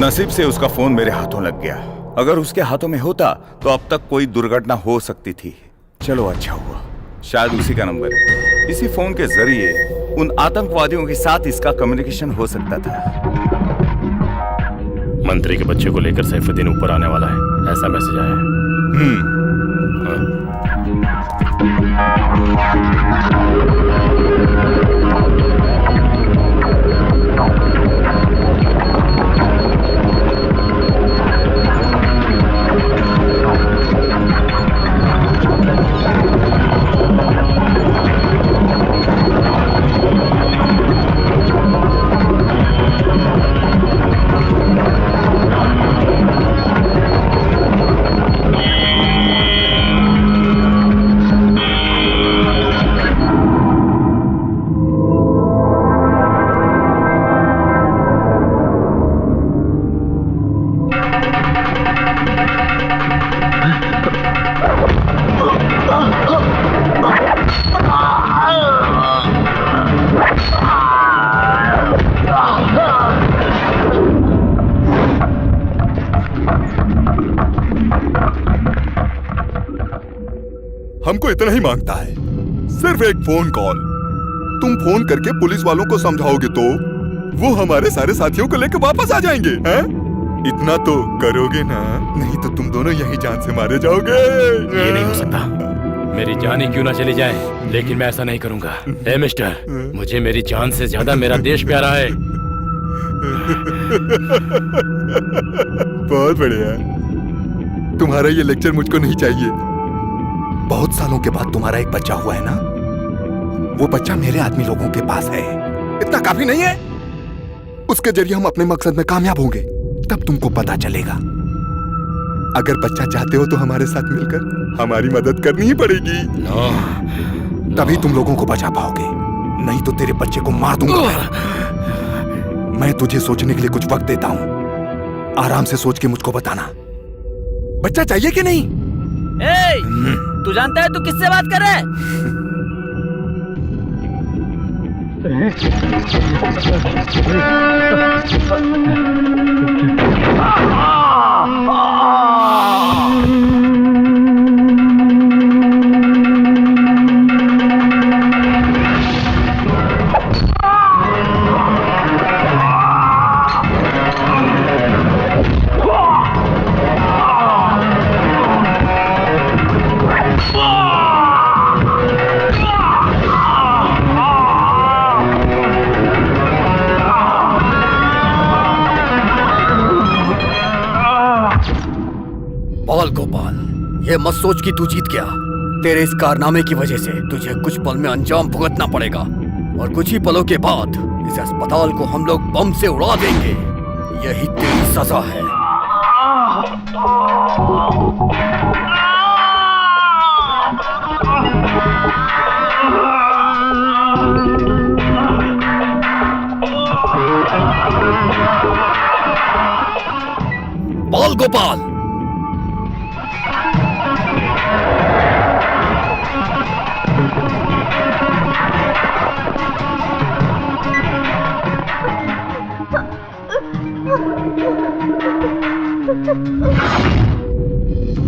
नसीब से उसका फोन मेरे हाथों लग गया। अगर उसके हाथों में होता तो अब तक कोई दुर्घटना हो सकती थी। चलो अच्छा हुआ, शायद उसी का नंबर है। इसी फोन के जरिए उन आतंकवादियों के साथ इसका कम्युनिकेशन हो सकता था। मंत्री के बच्चे को लेकर सैफुद्दीन ऊपर आने वाला है, ऐसा मैसेज आया है। हमको इतना ही मांगता है, सिर्फ एक फोन कॉल। तुम फोन करके पुलिस वालों को समझाओगे तो वो हमारे सारे साथियों को लेकर वापस आ जाएंगे, हैं? इतना तो करोगे ना, नहीं तो तुम दोनों यहीं जान से मारे जाओगे। ये नहीं हो सकता, मेरी जान ही क्यों ना चली जाए, लेकिन मैं ऐसा नहीं करूंगा। ए मिस्टर, मुझे मेरी जान से ज्यादा मेरा देश प्यारा है। बहुत बढ़िया, तुम्हारा ये लेक्चर मुझको नहीं चाहिए। बहुत सालों के बाद तुम्हारा एक बच्चा हुआ है ना, वो बच्चा मेरे आदमी लोगों के पास है। इतना काफी नहीं है? उसके जरिए हम अपने मकसद में कामयाब होंगे, तब तुमको पता चलेगा। अगर बच्चा चाहते हो तो हमारे साथ मिलकर हमारी मदद करनी ही पड़ेगी। तभी तुम लोगों को बचा पाओगे, नहीं तो तेरे बच्चे को मार दूंगा। मैं तुझे सोचने के लिए कुछ वक्त देता हूं, आराम से सोच के मुझको बताना, बच्चा चाहिए कि नहीं? तू जानता है तू किससे बात कर रहा है? बाल गोपाल, ये मत सोच कि तू जीत गया। तेरे इस कारनामे की वजह से तुझे कुछ पल में अंजाम भुगतना पड़ेगा, और कुछ ही पलों के बाद इस अस्पताल को हम लोग बम से उड़ा देंगे। यही तेरी सजा है। बाल गोपाल,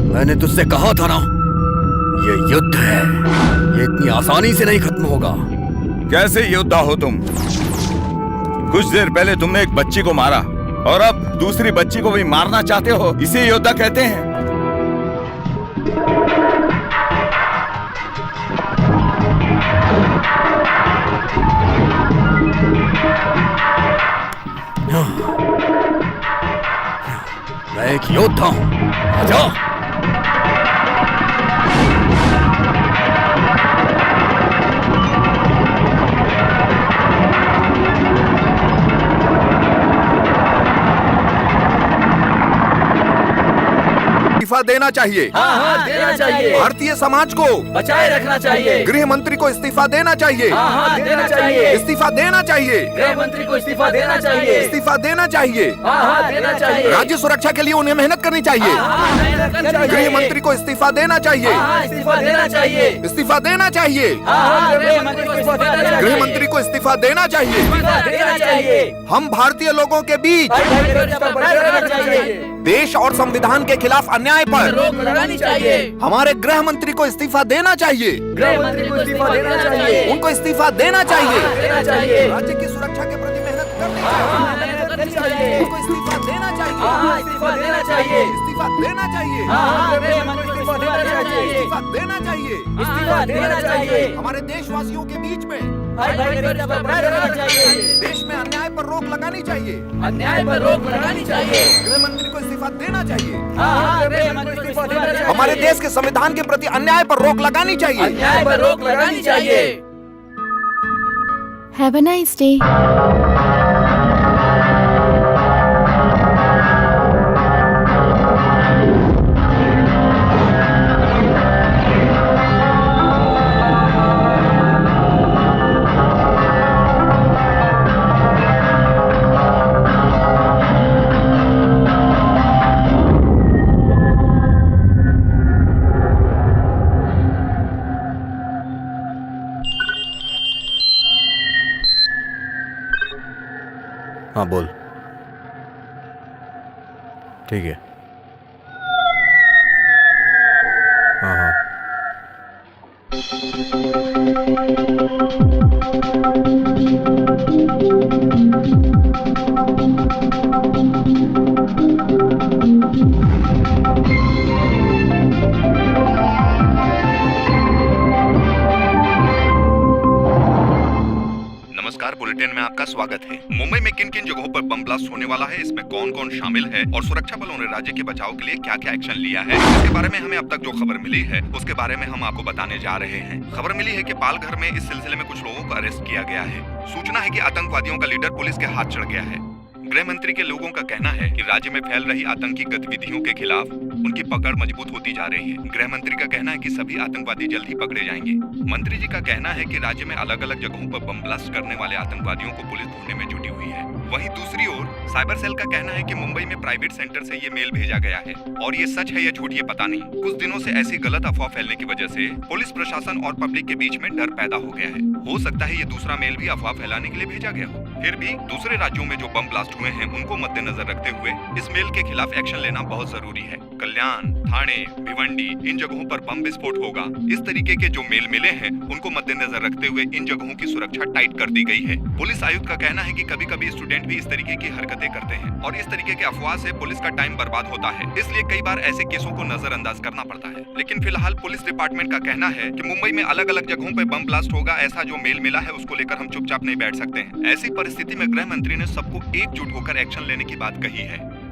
मैंने तुझसे कहा था ना, ये युद्ध है, ये इतनी आसानी से नहीं खत्म होगा। कैसे योद्धा हो तुम? कुछ देर पहले तुमने एक बच्ची को मारा और अब दूसरी बच्ची को भी मारना चाहते हो, इसे योद्धा कहते हैं। मैं एक योद्धा हूं, आजा। देना चाहिए। हाँ देना चाहिए। भारतीय समाज को बचाए रखना चाहिए। गृह मंत्री को इस्तीफा देना चाहिए। हाँ देना चाहिए। इस्तीफा देना चाहिए। गृह मंत्री को इस्तीफा देना चाहिए। इस्तीफा देना चाहिए। हाँ देना चाहिए। राज्य सुरक्षा के लिए उन्हें मेहनत करनी चाहिए। मेहनत करनी चाहिए। गृह मंत्री को इस्तीफा देना चाहिए। इस्तीफा देना चाहिए। इस्तीफा देना चाहिए। गृह मंत्री को इस्तीफा देना चाहिए। गृह मंत्री को इस्तीफा देना चाहिए। देना चाहिए। हम भारतीय लोगों के बीच देश और संविधान के खिलाफ अन्याय पर रोक लगानी चाहिए। हमारे गृह मंत्री को इस्तीफा देना चाहिए। गृह मंत्री को इस्तीफा देना चाहिए। उनको इस्तीफा देना चाहिए। देना चाहिए। राज्य की सुरक्षा के प्रति मेहनत करनी मेहनत करनी चाहिए। उनको इस्तीफा देना चाहिए। इस्तीफा देना चाहिए। इस्तीफा देना चाहिए। गृह मंत्री को इस्तीफा देना चाहिए। इस्तीफा देना चाहिए। इस्तीफा देना चाहिए। हमारे देशवासियों के बीच में चाहिए। देश में अन्याय पर रोक लगानी चाहिए। अन्याय पर रोक लगानी चाहिए। गृह मंत्री को इस्तीफा देना चाहिए। गृह मंत्री को इस्तीफा देना चाहिए। हमारे देश के संविधान के प्रति अन्याय पर रोक लगानी चाहिए। अन्याय पर रोक लगानी चाहिए। Have a nice day. हाँ बोल। ठीक है। हाँ। नमस्कार, बुलेटिन में आपका स्वागत है। मुंबई में किन किन जगहों पर बम ब्लास्ट होने वाला है, इसमें कौन कौन शामिल है और सुरक्षा बलों ने राज्य के बचाव के लिए क्या क्या एक्शन लिया है, इसके बारे में हमें अब तक जो खबर मिली है उसके बारे में हम आपको बताने जा रहे हैं। खबर मिली है कि पालघर में इस सिलसिले में कुछ लोगों को अरेस्ट किया गया है। सूचना है कि आतंकवादियों का लीडर पुलिस के हाथ चढ़ गया है। गृह मंत्री के लोगों का कहना है कि राज्य में फैल रही आतंकी गतिविधियों के खिलाफ उनकी पकड़ मजबूत होती जा रही है। गृह मंत्री का कहना है कि सभी आतंकवादी जल्द ही पकड़े जाएंगे। मंत्री जी का कहना है कि राज्य में अलग अलग जगहों पर बम ब्लास्ट करने वाले आतंकवादियों को पुलिस ढूंढने में जुटी हुई है। वहीं दूसरी ओर साइबर सेल का कहना है कि मुंबई में प्राइवेट सेंटर से ये मेल भेजा गया है और ये सच है या झूठ ये पता नहीं। कुछ दिनों से ऐसी गलत अफवाह फैलने की वजह से पुलिस प्रशासन और पब्लिक के बीच में डर पैदा हो गया है। हो सकता है ये दूसरा मेल भी अफवाह फैलाने के लिए भेजा गया हो। फिर भी दूसरे राज्यों में जो बम ब्लास्ट हुए हैं उनको मद्देनजर रखते हुए इस मेल के खिलाफ एक्शन लेना बहुत जरूरी है। कल्याण, थाने, भिवंडी इन जगहों पर बम विस्फोट होगा। इस तरीके के जो मेल मिले हैं उनको मद्देनजर रखते हुए इन जगहों की सुरक्षा टाइट कर दी गई है। पुलिस आयुक्त का कहना है कि कभी-कभी स्टूडेंट भी इस तरीके की हरकतें करते हैं और इस तरीके के अफवाह से पुलिस का टाइम बर्बाद होता है, इसलिए कई बार ऐसे केसों को नजरअंदाज करना पड़ता है। लेकिन फिलहाल पुलिस डिपार्टमेंट का कहना है कि मुंबई में अलग अलग जगहों पर बम ब्लास्ट होगा, ऐसा जो मेल मिला है उसको लेकर हम चुपचाप नहीं बैठ सकते हैं। ऐसी परिस्थिति में गृह मंत्री ने सबको एकजुट होकर एक्शन लेने की बात कही है।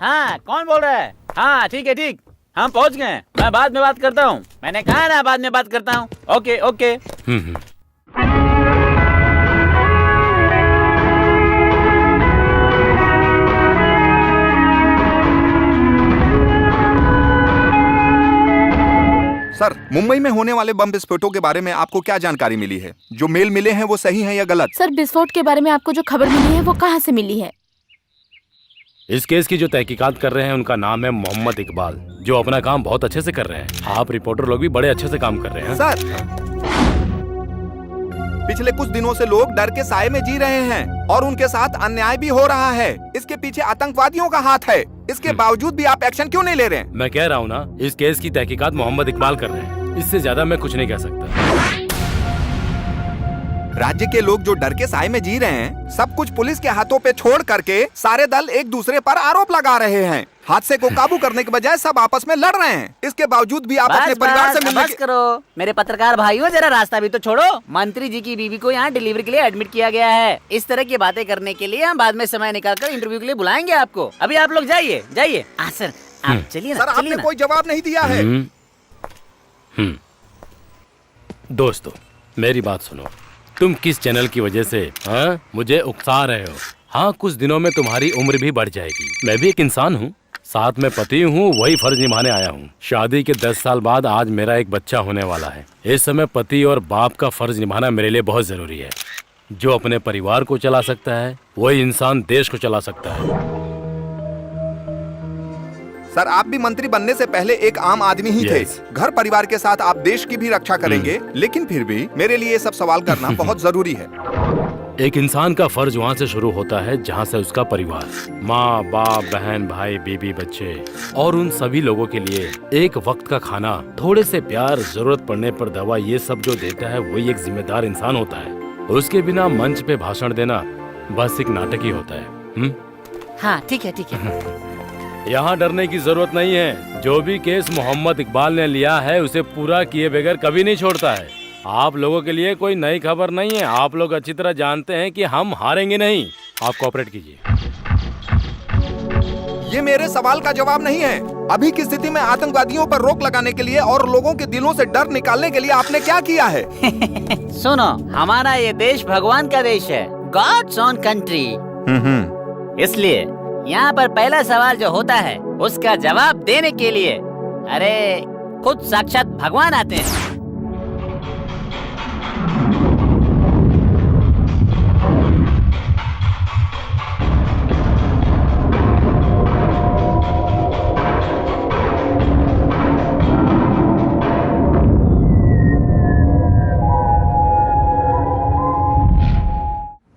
हाँ कौन बोल रहा है? हाँ ठीक है ठीक, हम पहुंच गए हैं। मैं बाद में बात करता हूँ। मैंने कहा ना बाद में बात करता हूँ। Okay okay. सर, मुंबई में होने वाले बम विस्फोटों के बारे में आपको क्या जानकारी मिली है? जो मेल मिले हैं वो सही है या गलत? सर, विस्फोट के बारे में आपको जो खबर मिली है वो कहाँ से मिली है? इस केस की जो तहकीकात कर रहे हैं उनका नाम है मोहम्मद इकबाल, जो अपना काम बहुत अच्छे से कर रहे हैं। आप रिपोर्टर लोग भी बड़े अच्छे से काम कर रहे हैं। सर, पिछले कुछ दिनों से लोग डर के साए में जी रहे हैं और उनके साथ अन्याय भी हो रहा है। इसके पीछे आतंकवादियों का हाथ है। इसके बावजूद भी आप एक्शन क्यों नहीं ले रहे हैं? मैं कह रहा हूँ ना, इस केस की तहकीकात मोहम्मद इकबाल कर रहे हैं। इससे ज्यादा मैं कुछ नहीं कह सकता। राज्य के लोग जो डर के साए में जी रहे हैं, सब कुछ पुलिस के हाथों पे छोड़ करके सारे दल एक दूसरे पर आरोप लगा रहे हैं। हादसे को काबू करने के बजाय सब आपस में लड़ रहे हैं। इसके बावजूद भी आप अपने परिवार से मिलने बस करो मेरे पत्रकार भाइयों, जरा रास्ता भी तो छोड़ो। मंत्री जी की बीवी को यहाँ डिलीवरी के लिए एडमिट किया गया है। इस तरह की बातें करने के लिए हम बाद में समय निकालकर इंटरव्यू के लिए बुलाएंगे आपको। अभी आप लोग जाइए जाइए। सर आप चलिए सर, ना, चलिए आपने ना। कोई जवाब नहीं दिया है। दोस्तों, मेरी बात सुनो। तुम किस चैनल की वजह से मुझे उकसा रहे हो? हाँ, कुछ दिनों में तुम्हारी उम्र भी बढ़ जाएगी। मैं भी एक इंसान हूँ, साथ में पति हूँ, वही फर्ज निभाने आया हूँ। शादी के 10 साल बाद आज मेरा एक बच्चा होने वाला है। इस समय पति और बाप का फर्ज निभाना मेरे लिए बहुत जरूरी है। जो अपने परिवार को चला सकता है वही इंसान देश को चला सकता है। सर, आप भी मंत्री बनने से पहले एक आम आदमी ही थे। घर परिवार के साथ आप देश की भी रक्षा करेंगे, लेकिन फिर भी मेरे लिए ये सब सवाल करना बहुत जरूरी है। एक इंसान का फर्ज वहाँ से शुरू होता है जहाँ से उसका परिवार, माँ बाप, बहन भाई, बीबी, बच्चे और उन सभी लोगों के लिए एक वक्त का खाना, थोड़े से प्यार, जरूरत पड़ने पर दवा, ये सब जो देता है वही एक जिम्मेदार इंसान होता है। उसके बिना मंच पे भाषण देना बस एक नाटक ही होता है। हाँ ठीक है ठीक है। यहाँ डरने की जरूरत नहीं है। जो भी केस मोहम्मद इकबाल ने लिया है उसे पूरा किए बगैर कभी नहीं छोड़ता है। आप लोगों के लिए कोई नई खबर नहीं है। आप लोग अच्छी तरह जानते हैं कि हम हारेंगे नहीं। आप कोऑपरेट कीजिए। ये मेरे सवाल का जवाब नहीं है। अभी की स्थिति में आतंकवादियों पर रोक लगाने के लिए और लोगों के दिलों से डर निकालने के लिए आपने क्या किया है? सुनो, हमारा ये देश भगवान का देश है, गॉड्स ओन कंट्री। इसलिए यहाँ पर पहला सवाल जो होता है उसका जवाब देने के लिए अरे खुद साक्षात भगवान आते हैं।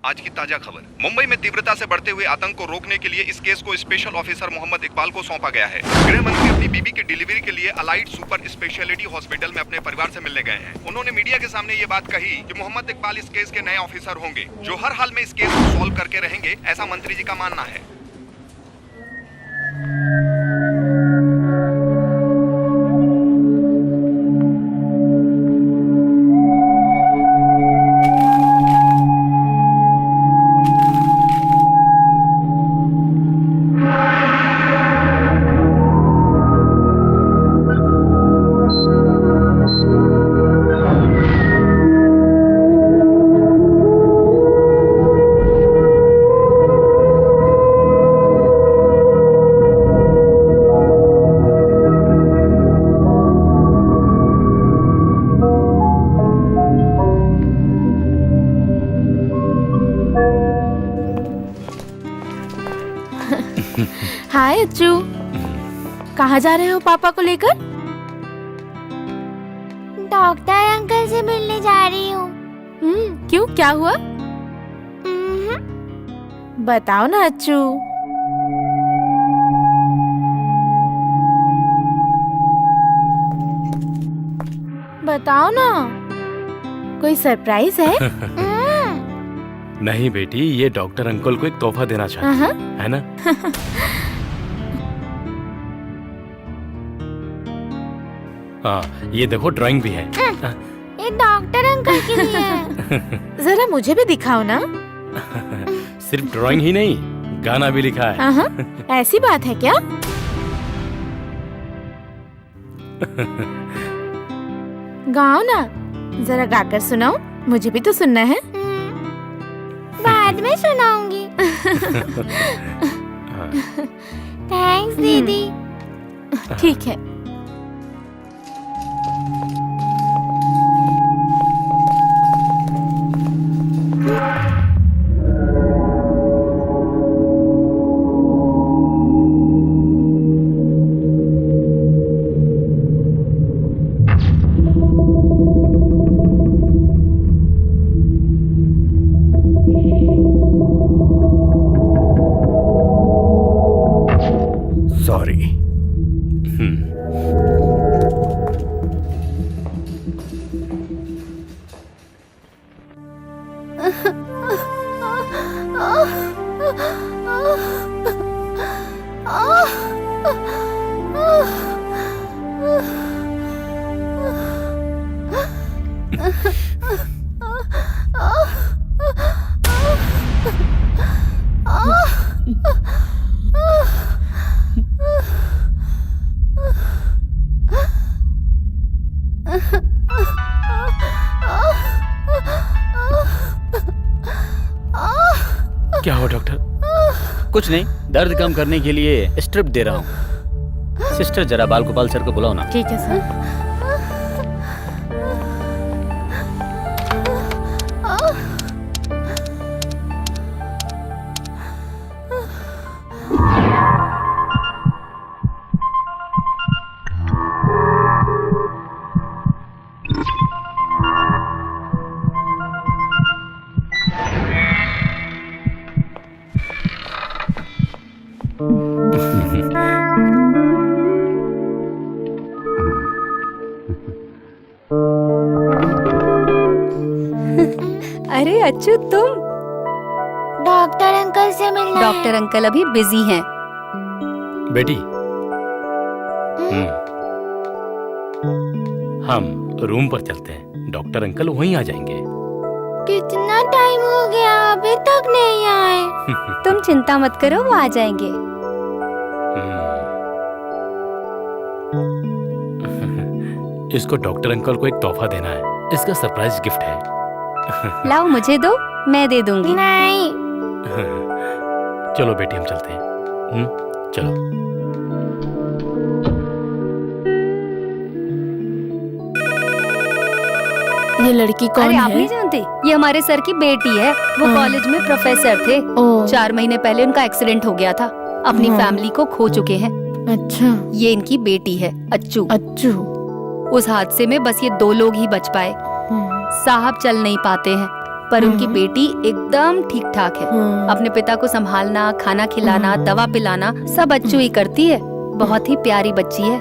आज की ताजा खबर, मुंबई में तीव्रता से बढ़ते हुए आतंक को रोकने के लिए इस केस को स्पेशल ऑफिसर मोहम्मद इकबाल को सौंपा गया है। गृह मंत्री अपनी बीबी की डिलीवरी के लिए अलाइड सुपर स्पेशलिटी हॉस्पिटल में अपने परिवार से मिलने गए हैं। उन्होंने मीडिया के सामने ये बात कही कि मोहम्मद इकबाल इस केस के नए ऑफिसर होंगे, जो हर हाल में इस केस को सॉल्व करके रहेंगे, ऐसा मंत्री जी का मानना है। हाय अच्चू, कहाँ जा रहे हो पापा को लेकर? डॉक्टर अंकल से मिलने जा रही हूँ। क्यों, क्या हुआ? बताओ ना अच्चू। बताओ ना, कोई सरप्राइज है? नहीं बेटी, ये डॉक्टर अंकल को एक तोहफा देना चाहती है ना? हाँ, ये देखो ड्राइंग भी है। ये डॉक्टर अंकल के लिए है। जरा मुझे भी दिखाओ ना। सिर्फ ड्राइंग ही नहीं, गाना भी लिखा है। हाँ, ऐसी बात है क्या? गाओ ना, जरा गाकर सुनाओ, मुझे भी तो सुनना है। बाद में सुनाऊंगी। थैंक्स दीदी। ठीक है। सॉरी। क्या हुआ डॉक्टर? कुछ नहीं, दर्द कम करने के लिए स्ट्रिप दे रहा हूँ। सिस्टर जरा बाल गोपाल सर को बुलाओ ना। ठीक है सर। अरे अच्छू, तुम? डॉक्टर अंकल से मिलना है। डॉक्टर अंकल अभी बिजी हैं। बेटी, हम रूम पर चलते हैं, डॉक्टर अंकल वहीं आ जाएंगे। कितना टाइम हो गया, अभी तक नहीं आए। तुम चिंता मत करो, वो आ जाएंगे। इसको डॉक्टर अंकल को एक तोहफा देना है, इसका सरप्राइज गिफ्ट है। लाओ मुझे दो, मैं दे दूंगी। नहीं। चलो बेटी, हम चलते हैं। चलो। ये लड़की कौन अरे है? आप नहीं जानते, ये हमारे सर की बेटी है। वो हाँ। कॉलेज में प्रोफेसर थे। ओह, 4 महीने पहले उनका एक्सीडेंट हो गया था। अपनी हाँ। फैमिली को खो चुके हैं। अच्छा। ये इनकी बेटी है, अच्छू। अच्छू। उस हादसे में बस ये 2 लोग ही बच पाए। साहब चल नहीं पाते हैं, पर उनकी बेटी एकदम ठीक ठाक है। अपने पिता को संभालना, खाना खिलाना, दवा पिलाना सब अच्छू ही करती है। बहुत ही प्यारी बच्ची है।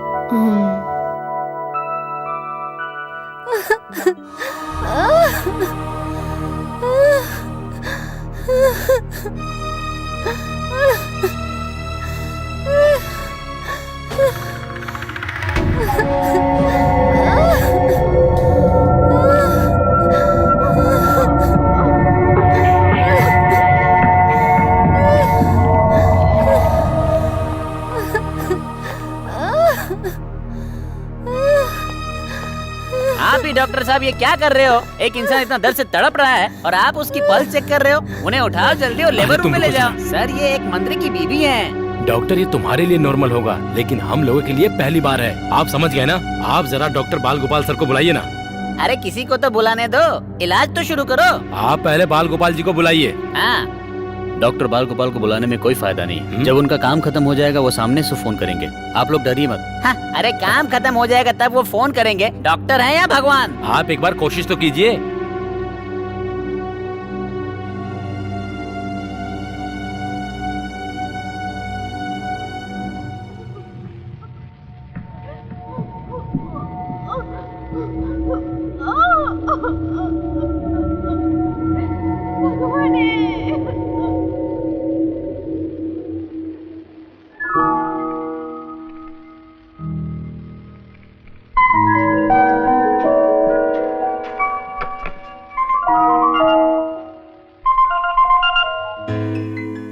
आप ही डॉक्टर साहब ये क्या कर रहे हो? एक इंसान इतना दर्द से तड़प रहा है और आप उसकी पल्स चेक कर रहे हो। उन्हें उठाओ जल्दी और लेबर रूम में ले जाओ। सर, ये एक मंत्री की बीवी है। डॉक्टर, ये तुम्हारे लिए नॉर्मल होगा, लेकिन हम लोगों के लिए पहली बार है। आप समझ गए ना? आप जरा डॉक्टर बाल गोपाल सर को बुलाइए ना। अरे किसी को तो बुलाने दो, इलाज तो शुरू करो। आप पहले बाल गोपाल जी को बुलाइए। हाँ, डॉक्टर बाल गोपाल को बुलाने में कोई फायदा नहीं। जब उनका काम खत्म हो जाएगा वो सामने से फोन करेंगे। आप लोग डरिए मत। हाँ, अरे काम खत्म हो जाएगा तब वो फोन करेंगे। डॉक्टर है या भगवान? आप एक बार कोशिश तो कीजिए।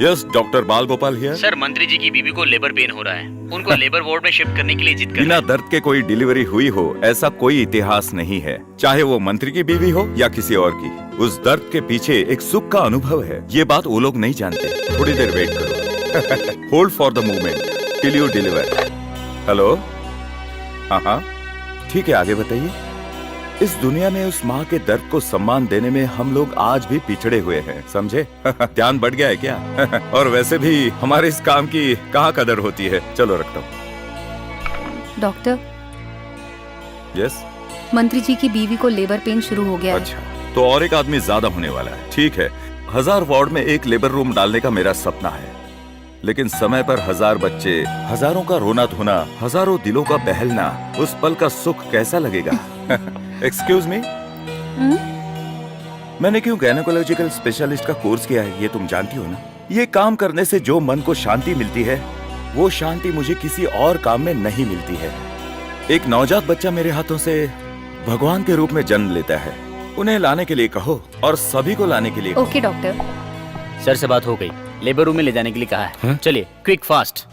यस डॉक्टर बाल गोपाल हियर। सर, मंत्री जी की बीवी को लेबर पेन हो रहा है। उनको लेबर वार्ड में शिफ्ट करने के लिए जिद कर बिना दर्द के कोई डिलीवरी हुई हो ऐसा कोई इतिहास नहीं है, चाहे वो मंत्री की बीवी हो या किसी और की। उस दर्द के पीछे एक सुख का अनुभव है, ये बात वो लोग नहीं जानते। थोड़ी देर वेट करो। Hold for the movement till you deliver. Hello, हाँ, ठीक है, आगे बताइए। इस दुनिया में उस माँ के दर्द को सम्मान देने में हम लोग आज भी पिछड़े हुए हैं, समझे? ध्यान बढ़ गया है क्या? और वैसे भी हमारे इस काम की कहाँ कदर होती है। चलो रखता हूँ। Doctor, yes. मंत्री जी की बीवी को लेबर पेन शुरू हो गया है। अच्छा, तो और एक आदमी ज्यादा होने वाला है। ठीक है, 1000 वार्ड में एक लेबर रूम डालने का मेरा सपना है, लेकिन समय पर 1000 बच्चे, हजारों का रोना धोना, हजारों दिलों का बहलना, उस पल का सुख कैसा लगेगा? एक्सक्यूज मी, मैंने क्यों गायनेकोलॉजिकल स्पेशलिस्ट का कोर्स किया है ये तुम जानती हो ना? ये काम करने से जो मन को शांति मिलती है, वो शांति मुझे किसी और काम में नहीं मिलती है। एक नवजात बच्चा मेरे हाथों से भगवान के रूप में जन्म लेता है। उन्हें लाने के लिए कहो और सभी को लाने के लिए कहो। Okay doctor. सर से बात हो गई, लेबर रूम में ले जाने के लिए कहा है। चलिए, क्विक फास्ट।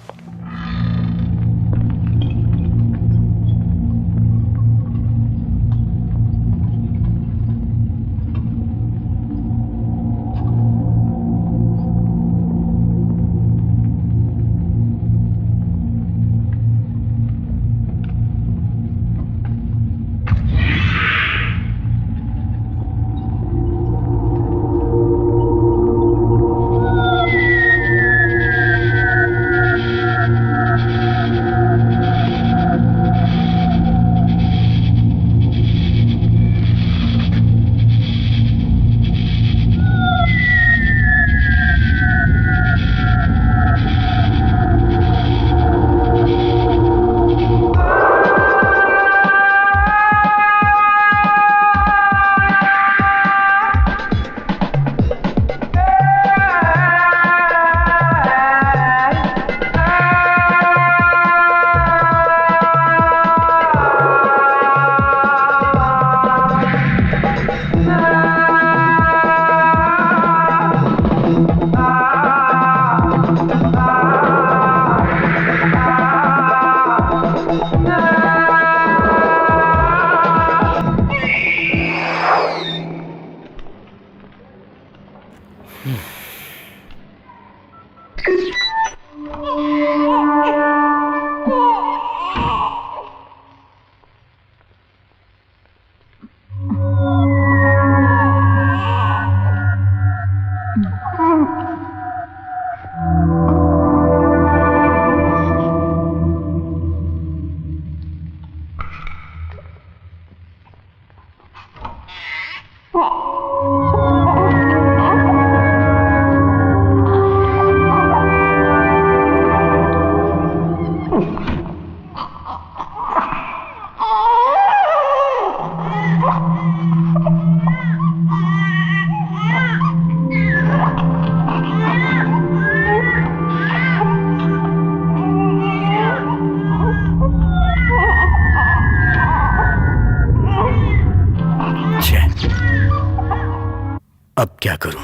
अब क्या करूं?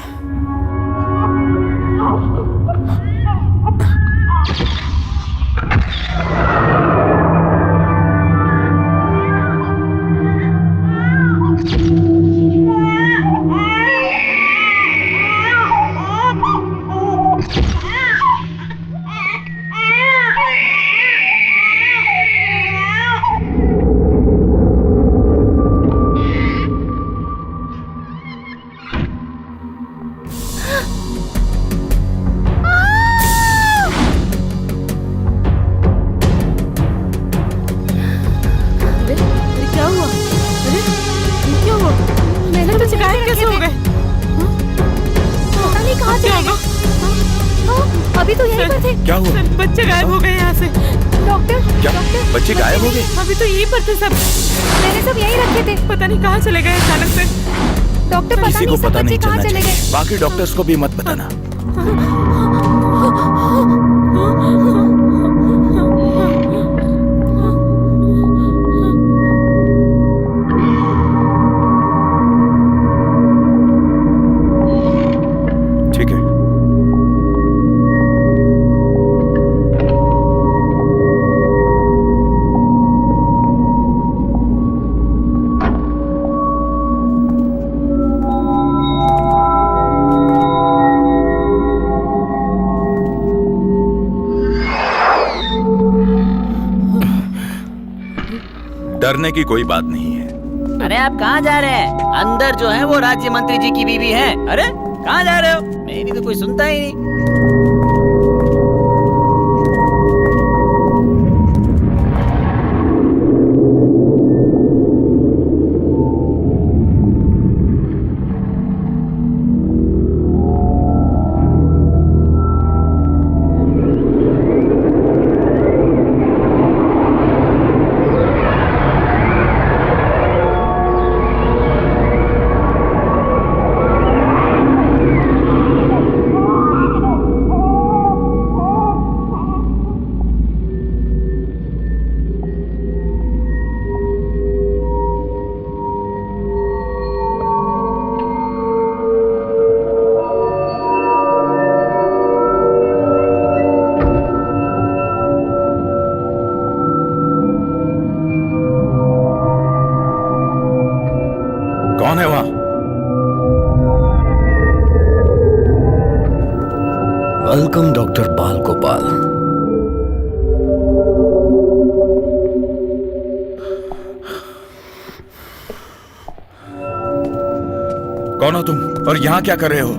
अभी तो यहीं पर थे। क्या हुआ? बच्चे गायब हो गए यहाँ से। डॉक्टर, क्या डॉक्टर, बच्चे गायब हो गए? अभी तो यहीं पर थे सब। मैंने सब यहीं रखे थे। पता नहीं कहाँ चले गए अचानक से। डॉक्टर, पता किसी नहीं को सब पता बच्चे नहीं कहाँ चलना चले चाहिए। गए। बाकी डॉक्टर्स को भी मत बताना। ठीक है। डरने की कोई बात नहीं है। अरे आप कहाँ जा रहे हैं? अंदर जो है वो राज्य मंत्री जी की बीवी है। अरे कहाँ जा रहे हो? मेरी तो कोई सुनता ही नहीं। कौन है वहां? वेलकम डॉक्टर बाल गोपाल। कौन हो तुम और यहाँ क्या कर रहे हो?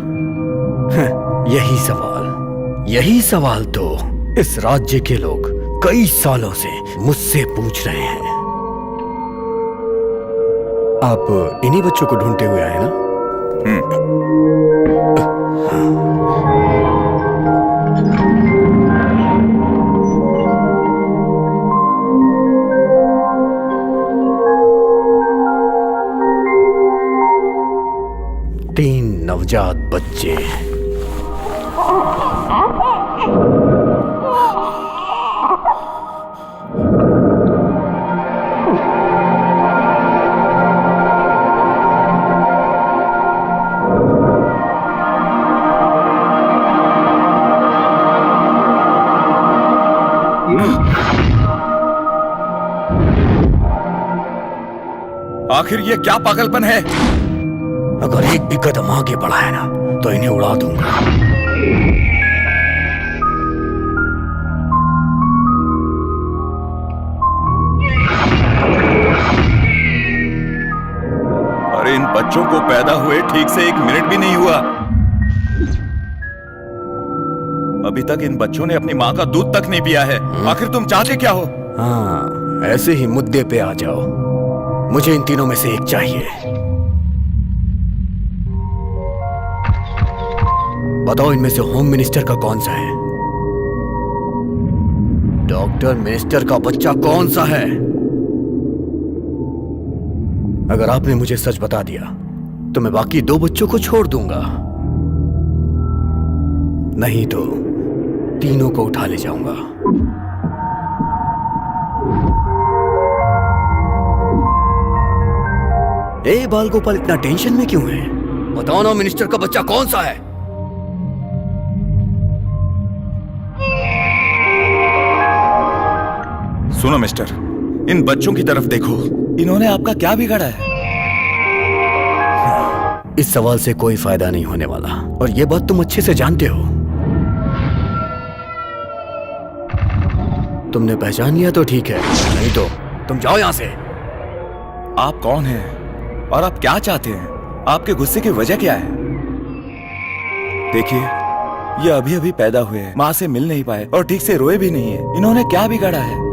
यही सवाल तो इस राज्य के लोग कई सालों से मुझसे पूछ रहे हैं। आप इन्हीं बच्चों को ढूंढते हुए आए ना? तीन नवजात बच्चे। आखिर ये क्या पागलपन है? अगर एक भी कदम आगे बढ़ा है ना तो इन्हें उड़ा दूंगा। अरे इन बच्चों को पैदा हुए ठीक से 1 मिनट भी नहीं हुआ। अभी तक इन बच्चों ने अपनी माँ का दूध तक नहीं पिया है। आखिर तुम चाहते क्या हो? हाँ, ऐसे ही मुद्दे पे आ जाओ। मुझे इन तीनों में से एक चाहिए। बताओ इनमें से होम मिनिस्टर का कौन सा है? डॉक्टर मिनिस्टर का बच्चा कौन सा है? अगर आपने मुझे सच बता दिया तो मैं बाकी 2 बच्चों को छोड़ दूंगा, नहीं तो तीनों को उठा ले जाऊंगा। ए बाल गोपाल, इतना टेंशन में क्यों है? बताओ ना मिनिस्टर का बच्चा कौन सा है? सुनो मिस्टर, इन बच्चों की तरफ देखो। इन्होंने आपका क्या बिगाड़ा है? इस सवाल से कोई फायदा नहीं होने वाला और ये बात तुम अच्छे से जानते हो। तुमने पहचान लिया तो ठीक है, नहीं तो तुम जाओ यहां से। आप कौन हैं और आप क्या चाहते हैं? आपके गुस्से की वजह क्या है? देखिए, ये अभी अभी पैदा हुए हैं, माँ से मिल नहीं पाए और ठीक से रोए भी नहीं है। इन्होंने क्या बिगाड़ा है?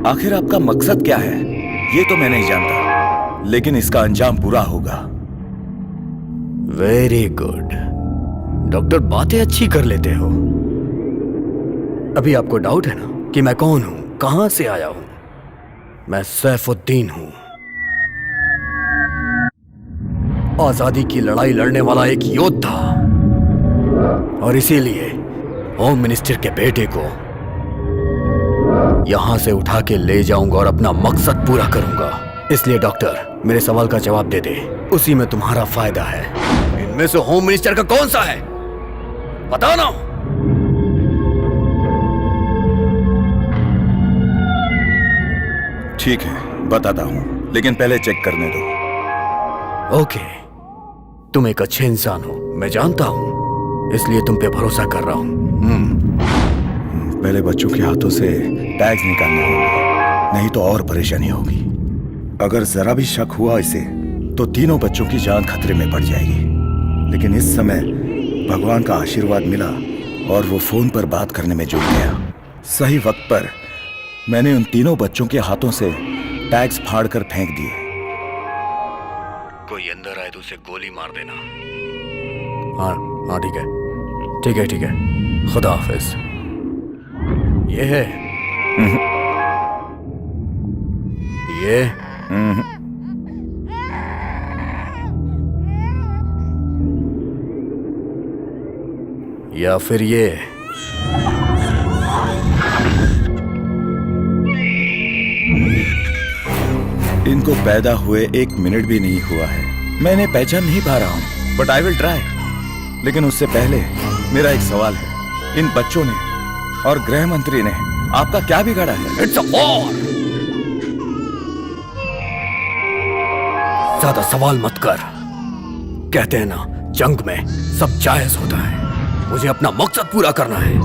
आखिर आपका मकसद क्या है ये तो मैं नहीं जानता, लेकिन इसका अंजाम बुरा होगा। वेरी गुड डॉक्टर, बातें अच्छी कर लेते हो। अभी आपको डाउट है ना कि मैं कौन हूं, कहां से आया हूं? मैं सैफुद्दीन हूं, आजादी की लड़ाई लड़ने वाला एक योद्धा, और इसीलिए होम मिनिस्टर के बेटे को यहां से उठा के ले जाऊंगा और अपना मकसद पूरा करूंगा। इसलिए डॉक्टर, मेरे सवाल का जवाब दे दे, उसी में तुम्हारा फायदा है। इनमें से होम मिनिस्टर का कौन सा है? बताओ ना। ठीक है, बताता हूं, लेकिन पहले चेक करने दो। ओके, तुम एक अच्छे इंसान हो, मैं जानता हूं, इसलिए तुम पे भरोसा कर रहा हूं। पहले बच्चों के हाथों से टैग्स निकालने होंगे, नहीं तो और परेशानी होगी। अगर जरा भी शक हुआ इसे तो तीनों बच्चों की जान खतरे में पड़ जाएगी। लेकिन इस समय भगवान का आशीर्वाद मिला और वो फोन पर बात करने में जुट गया। सही वक्त पर मैंने उन तीनों बच्चों के हाथों से टैग्स फाड़कर फेंक दिए। कोई अंदर आए तो उसे गोली मार देना। हाँ हाँ ठीक है, ठीक है, ठीक है। खुदा हाफिज। ये है ये या फिर ये इनको पैदा हुए 1 मिनट भी नहीं हुआ है। मैं इन्हें पहचान नहीं पा रहा हूँ, बट आई विल ट्राई। लेकिन उससे पहले मेरा एक सवाल है, इन बच्चों ने और गृह मंत्री ने आपका क्या बिगाड़ा है? It's a war. ज्यादा सवाल मत कर। कहते हैं ना, जंग में सब जायज होता है। मुझे अपना मकसद पूरा करना है।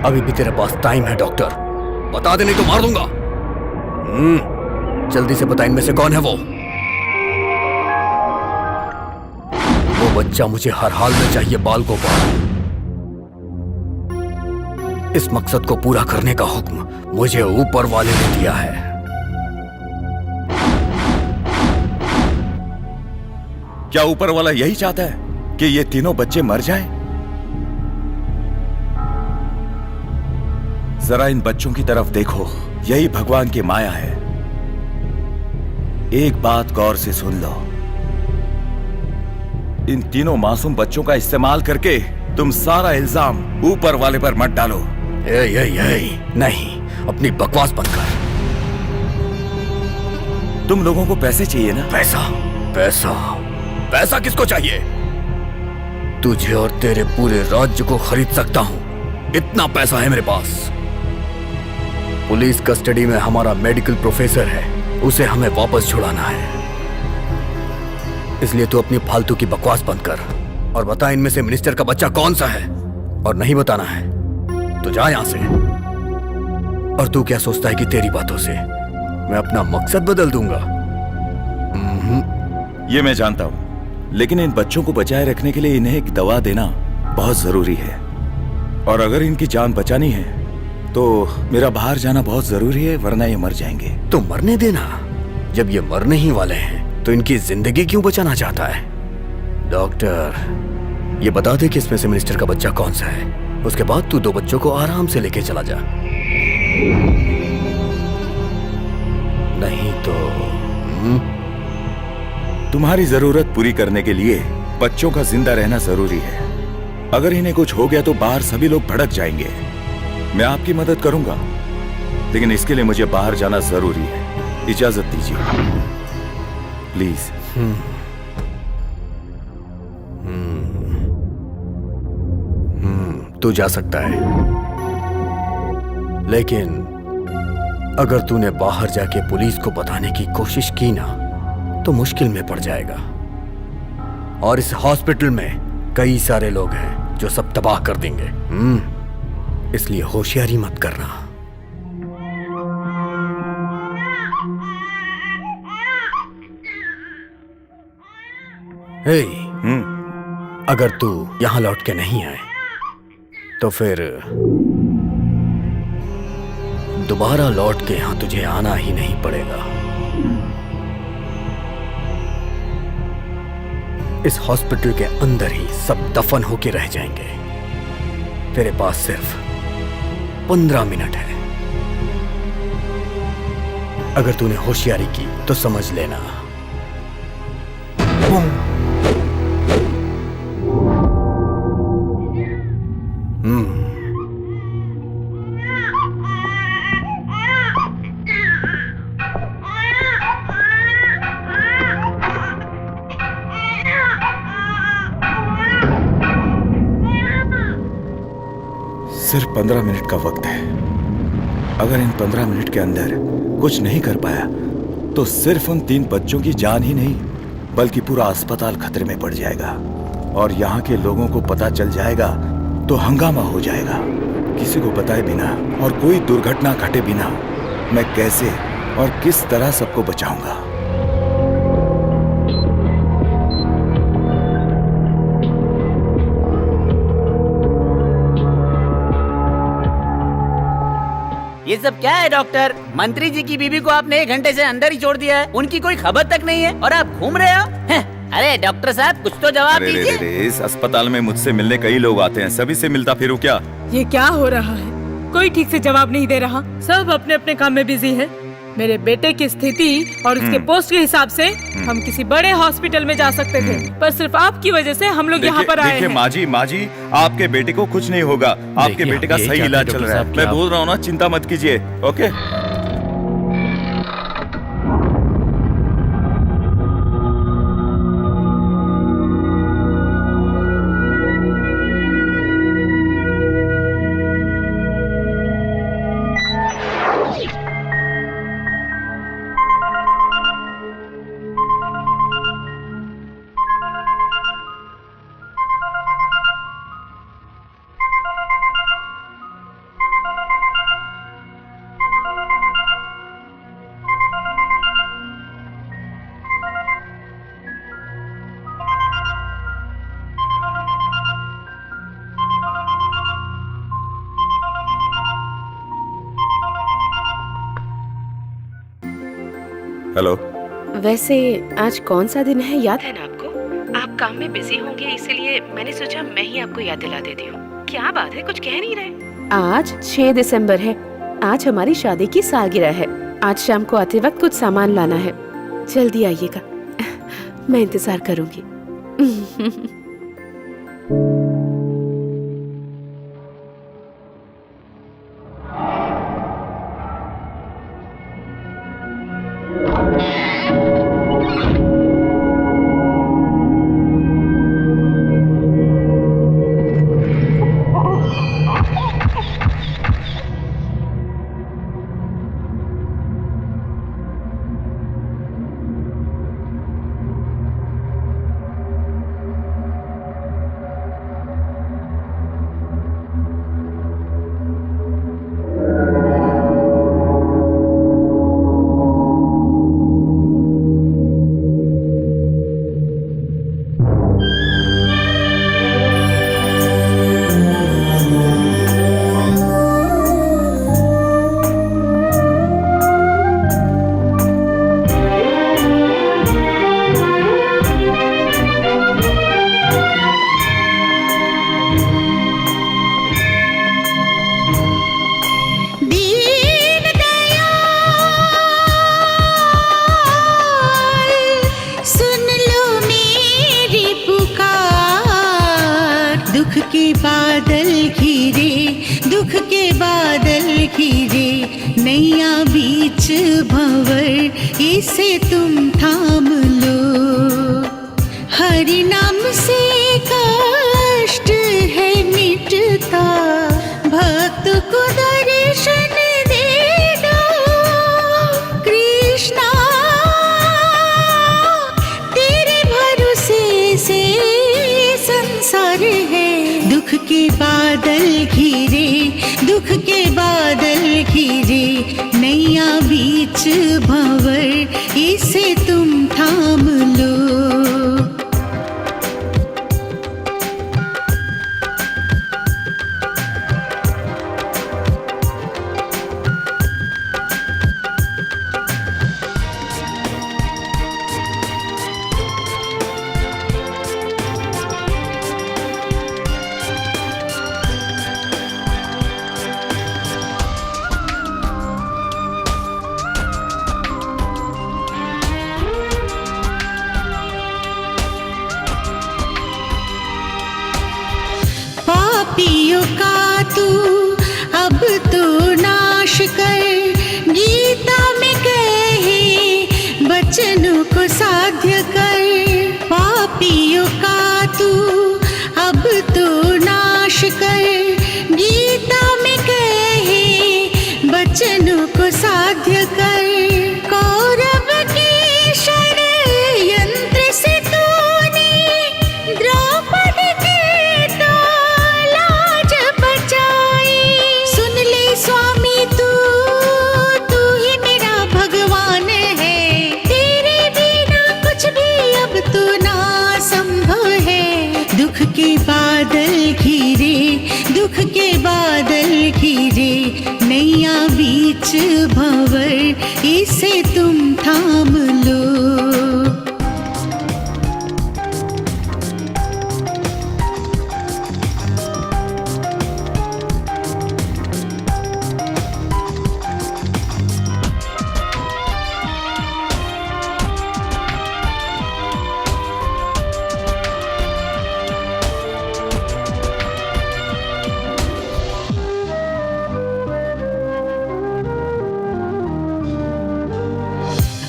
अभी भी तेरे पास टाइम है डॉक्टर, बता दे नहीं तो मार दूंगा। जल्दी से बता, इनमें से कौन है वो बच्चा मुझे हर हाल में चाहिए। बाल गोपाल, इस मकसद को पूरा करने का हुक्म मुझे ऊपर वाले ने दिया है। क्या ऊपर वाला यही चाहता है कि ये तीनों बच्चे मर जाएं? जरा इन बच्चों की तरफ देखो, यही भगवान की माया है। एक बात गौर से सुन लो, इन तीनों मासूम बच्चों का इस्तेमाल करके तुम सारा इल्जाम ऊपर वाले पर मत डालो। नहीं, अपनी बकवास बंद कर। तुम लोगों को पैसे चाहिए ना? पैसा पैसा पैसा किसको चाहिए? तुझे और तेरे पूरे राज्य को खरीद सकता हूं, इतना पैसा है मेरे पास। पुलिस कस्टडी में हमारा मेडिकल प्रोफेसर है, उसे हमें वापस छुड़ाना है। इसलिए तू अपनी फालतू की बकवास बंद कर और बता इनमें से मिनिस्टर का बच्चा कौन सा है। और नहीं बताना है तो जा यहां से। और तू क्या सोचता है कि तेरी बातों से मैं अपना मकसद बदल दूंगा? ये मैं जानता हूं, लेकिन इन बच्चों को बचाए रखने के लिए इन्हें एक दवा देना बहुत जरूरी है। और अगर इनकी जान बचानी है तो मेरा बाहर जाना बहुत जरूरी है, वरना ये मर जाएंगे। तो मरने देना। जब ये मरने ही वाले हैं तो इनकी जिंदगी क्यों बचाना चाहता है? डॉक्टर, ये बता दे कि इसमें से मिनिस्टर का बच्चा कौन सा है। उसके बाद तू 2 बच्चों को आराम से लेके चला जा। नहीं तो तुम्हारी जरूरत पूरी करने के लिए बच्चों का जिंदा रहना जरूरी है। अगर इन्हें कुछ हो गया तो बाहर सभी लोग भड़क जाएंगे। मैं आपकी मदद करूंगा, लेकिन इसके लिए मुझे बाहर जाना जरूरी है। इजाजत दीजिए प्लीज। तू जा सकता है, लेकिन अगर तूने बाहर जाके पुलिस को बताने की कोशिश की ना तो मुश्किल में पड़ जाएगा। और इस हॉस्पिटल में कई सारे लोग हैं जो सब तबाह कर देंगे। इसलिए होशियारी मत करना। हे, अगर तू यहां लौट के नहीं आए तो फिर दोबारा लौट के यहां तुझे आना ही नहीं पड़ेगा। इस हॉस्पिटल के अंदर ही सब दफन होके रह जाएंगे। तेरे पास सिर्फ 15 मिनट है। अगर तूने होशियारी की तो समझ लेना। सिर्फ 15 मिनट का वक्त है। अगर इन 15 मिनट के अंदर कुछ नहीं कर पाया तो सिर्फ उन 3 बच्चों की जान ही नहीं बल्कि पूरा अस्पताल खतरे में पड़ जाएगा। और यहाँ के लोगों को पता चल जाएगा तो हंगामा हो जाएगा। किसी को बताए बिना और कोई दुर्घटना घटे बिना मैं कैसे और किस तरह सबको बचाऊंगा। ये सब क्या है डॉक्टर? मंत्री जी की बीबी को आपने 1 घंटे से अंदर ही छोड़ दिया है, उनकी कोई खबर तक नहीं है और आप घूम रहे हो? अरे डॉक्टर साहब कुछ तो जवाब दीजिए। अरे इस अस्पताल में मुझसे मिलने कई लोग आते हैं, सभी से मिलता फिरूं क्या? ये क्या हो रहा है? कोई ठीक से जवाब नहीं दे रहा, सब अपने अपने काम में बिजी है। मेरे बेटे की स्थिति और उसके पोस्ट के हिसाब से हम किसी बड़े हॉस्पिटल में जा सकते थे, पर सिर्फ आपकी वजह से हम लोग यहाँ पर आए देखिए हैं। माँ जी आपके बेटे को कुछ नहीं होगा। आपके बेटे का सही इलाज चल रहा है। मैं बोल रहा हूँ ना, चिंता मत कीजिए। Okay hello. वैसे आज कौन सा दिन है याद है ना आपको? आप काम में बिजी होंगे इसलिए मैंने सोचा मैं ही आपको याद दिला देती हूँ। क्या बात है, कुछ कह नहीं रहे? आज 6 दिसंबर है। आज हमारी शादी की सालगिरह है। आज शाम को आते वक्त कुछ सामान लाना है, जल्दी आइएगा। मैं इंतजार करूंगी। इसे तुम थाम लो, हरि नाम से कष्ट है मिटता, भक्त को दर्शन दे दो। कृष्णा तेरे भरोसे से संसार है, दुख के बादल घिरे, दुख के बादल घिरे, नैया बीच भंवर इसे तुम थाम लो। पापियों का तू अब तो नाश कर, गीता में कहे वचनों को साध्य कर। पापियों का तू अब तो नाश कर, गीता में कहे वचनों को साध्य कर। कौरव के षड्यंत्र से तूने द्रौपदी के के बादल घिरे, दुख के बादल घिरे, नैया बीच भंवर इसे तुम थाम लो।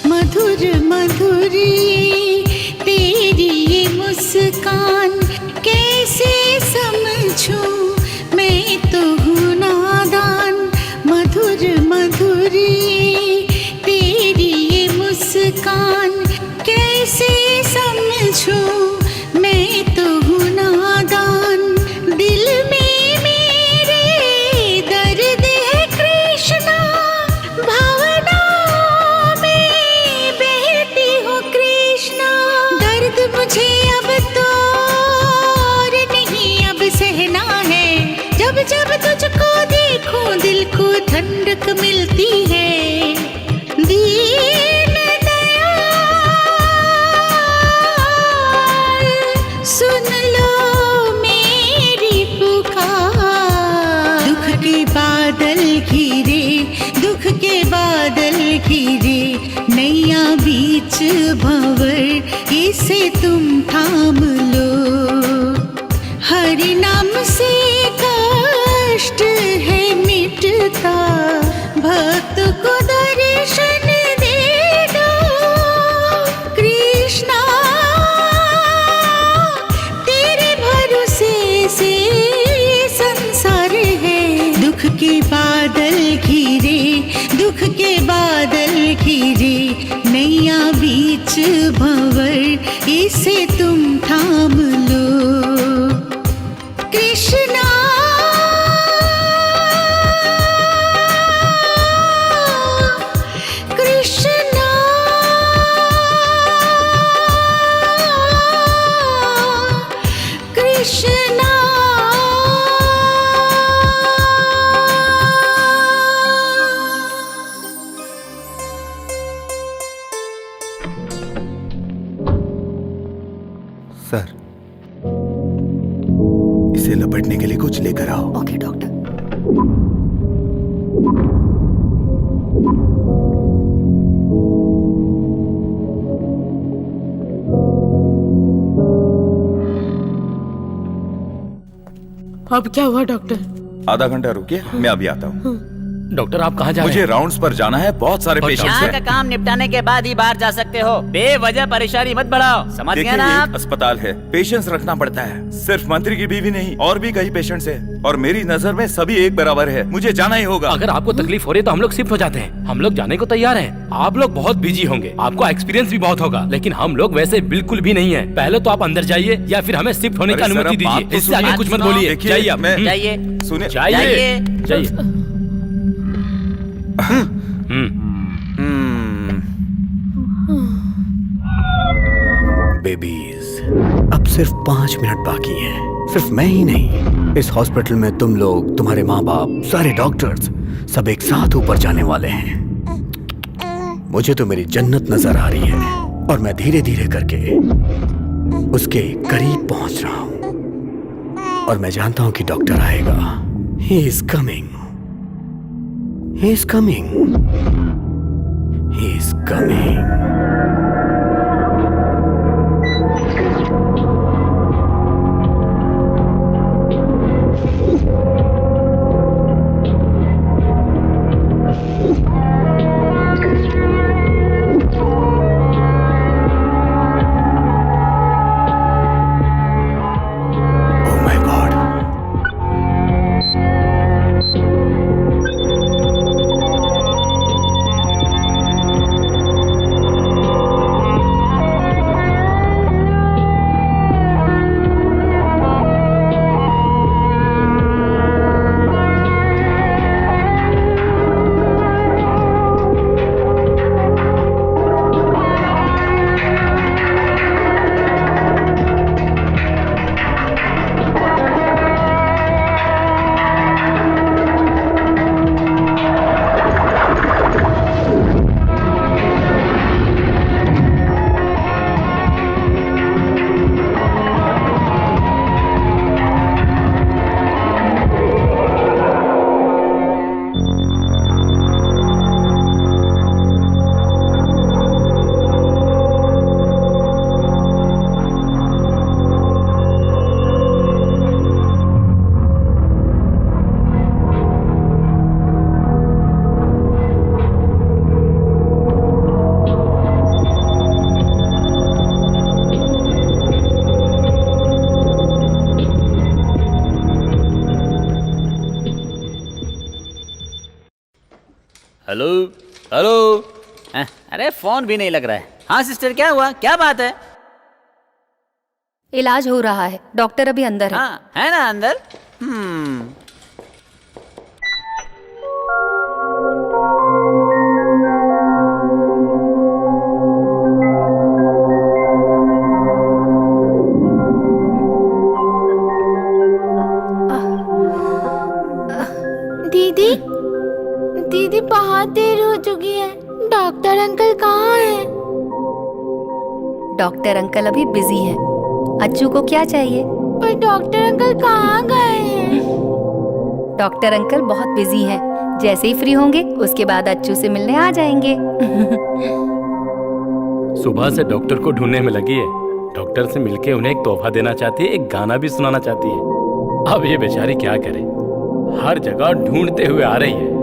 मधुर मधुर तेरी ये मुस्कान कैसे समझूं, मैं तो हूँ नादान। मधुर मधुर तेरी ये मुस्कान कैसे समझूं, मैं तो हूँ नादान। दिल में मेरे दर्द है कृष्णा, भावना में बहती हूँ कृष्णा। दर्द मुझे अब तो और नहीं अब सहना है, जब जब तुझको देखूं दिल को ठंडक मिलती है। दीन दयाल सुन लो मेरी पुकार। दुख के बादल घिरे, दुख के बादल घिरे, नैया बीच भंवर इसे तुम थाम लो। हरि नाम से कष्ट है मिटता, भक्त को दर्शन दे दो कृष्णा। तेरे भरोसे से संसार है। दुख के बादल घिरे, दुख के बादल घिरे, नैया बीच भंवर इसे तुम थाम लो। कृष्णा कृष्णा कृष्णा। सर, इसे लपेटने के लिए कुछ लेकर आओ। Okay doctor. अब क्या हुआ डॉक्टर? आधा घंटा रुकिए, मैं अभी आता हूँ। डॉक्टर आप कहाँ जा रहे मुझे हैं? राउंड्स पर जाना है, बहुत सारे पेशेंट्स यहाँ का हैं। काम निपटाने के बाद ही बाहर जा सकते हो, बेवजह परेशानी मत बढ़ाओ, समझ गए देखिए, ना ये आप? एक अस्पताल है, पेशेंस रखना पड़ता है। सिर्फ मंत्री की बीवी नहीं, और भी कई पेशेंट्स हैं, और मेरी नजर में सभी एक बराबर है। मुझे जाना ही होगा। अगर आपको तकलीफ हो रही है तो हम लोग शिफ्ट हो जाते हैं। हम लोग जाने को तैयार हैं। आप लोग बहुत बिजी होंगे, आपको एक्सपीरियंस भी बहुत होगा, लेकिन हम लोग वैसे बिल्कुल भी नहीं है। पहले तो आप अंदर जाइए या फिर हमें शिफ्ट होने की अरे सर, अनुमति आप बात दीजिए। तो इससे आगे सुनिए। कुछ मत बात बोलिए। देखिए, जाइए आप। मैं- जाइए सुनिए, जाइए जाइए। बेबीज, अब सिर्फ 5 मिनट बाकी हैं। सिर्फ मैं ही नहीं, इस हॉस्पिटल में तुम लोग, तुम्हारे माँ बाप, सारे डॉक्टर्स सब एक साथ ऊपर जाने वाले हैं। मुझे तो मेरी जन्नत नजर आ रही है और मैं धीरे धीरे करके उसके करीब पहुंच रहा हूं। और मैं जानता हूं कि डॉक्टर आएगा। He is coming, he is coming, he is coming. Hello hello. अरे फोन भी नहीं लग रहा है। हाँ सिस्टर, क्या हुआ, क्या बात है? इलाज हो रहा है, डॉक्टर अभी अंदर है। हाँ है ना अंदर। दीदी दीदी बहुत देर हो चुकी है, डॉक्टर अंकल कहाँ हैं? डॉक्टर अंकल अभी बिजी हैं। अच्छू को क्या चाहिए? पर डॉक्टर अंकल कहाँ गए हैं? डॉक्टर अंकल बहुत बिजी हैं। जैसे ही फ्री होंगे उसके बाद अच्छू से मिलने आ जाएंगे। सुबह से डॉक्टर को ढूंढने में लगी है। डॉक्टर से मिलके उन्हें एक तोहफा देना चाहती है, एक गाना भी सुनाना चाहती है। अब ये बेचारी क्या करे, हर जगह ढूंढते हुए आ रही है।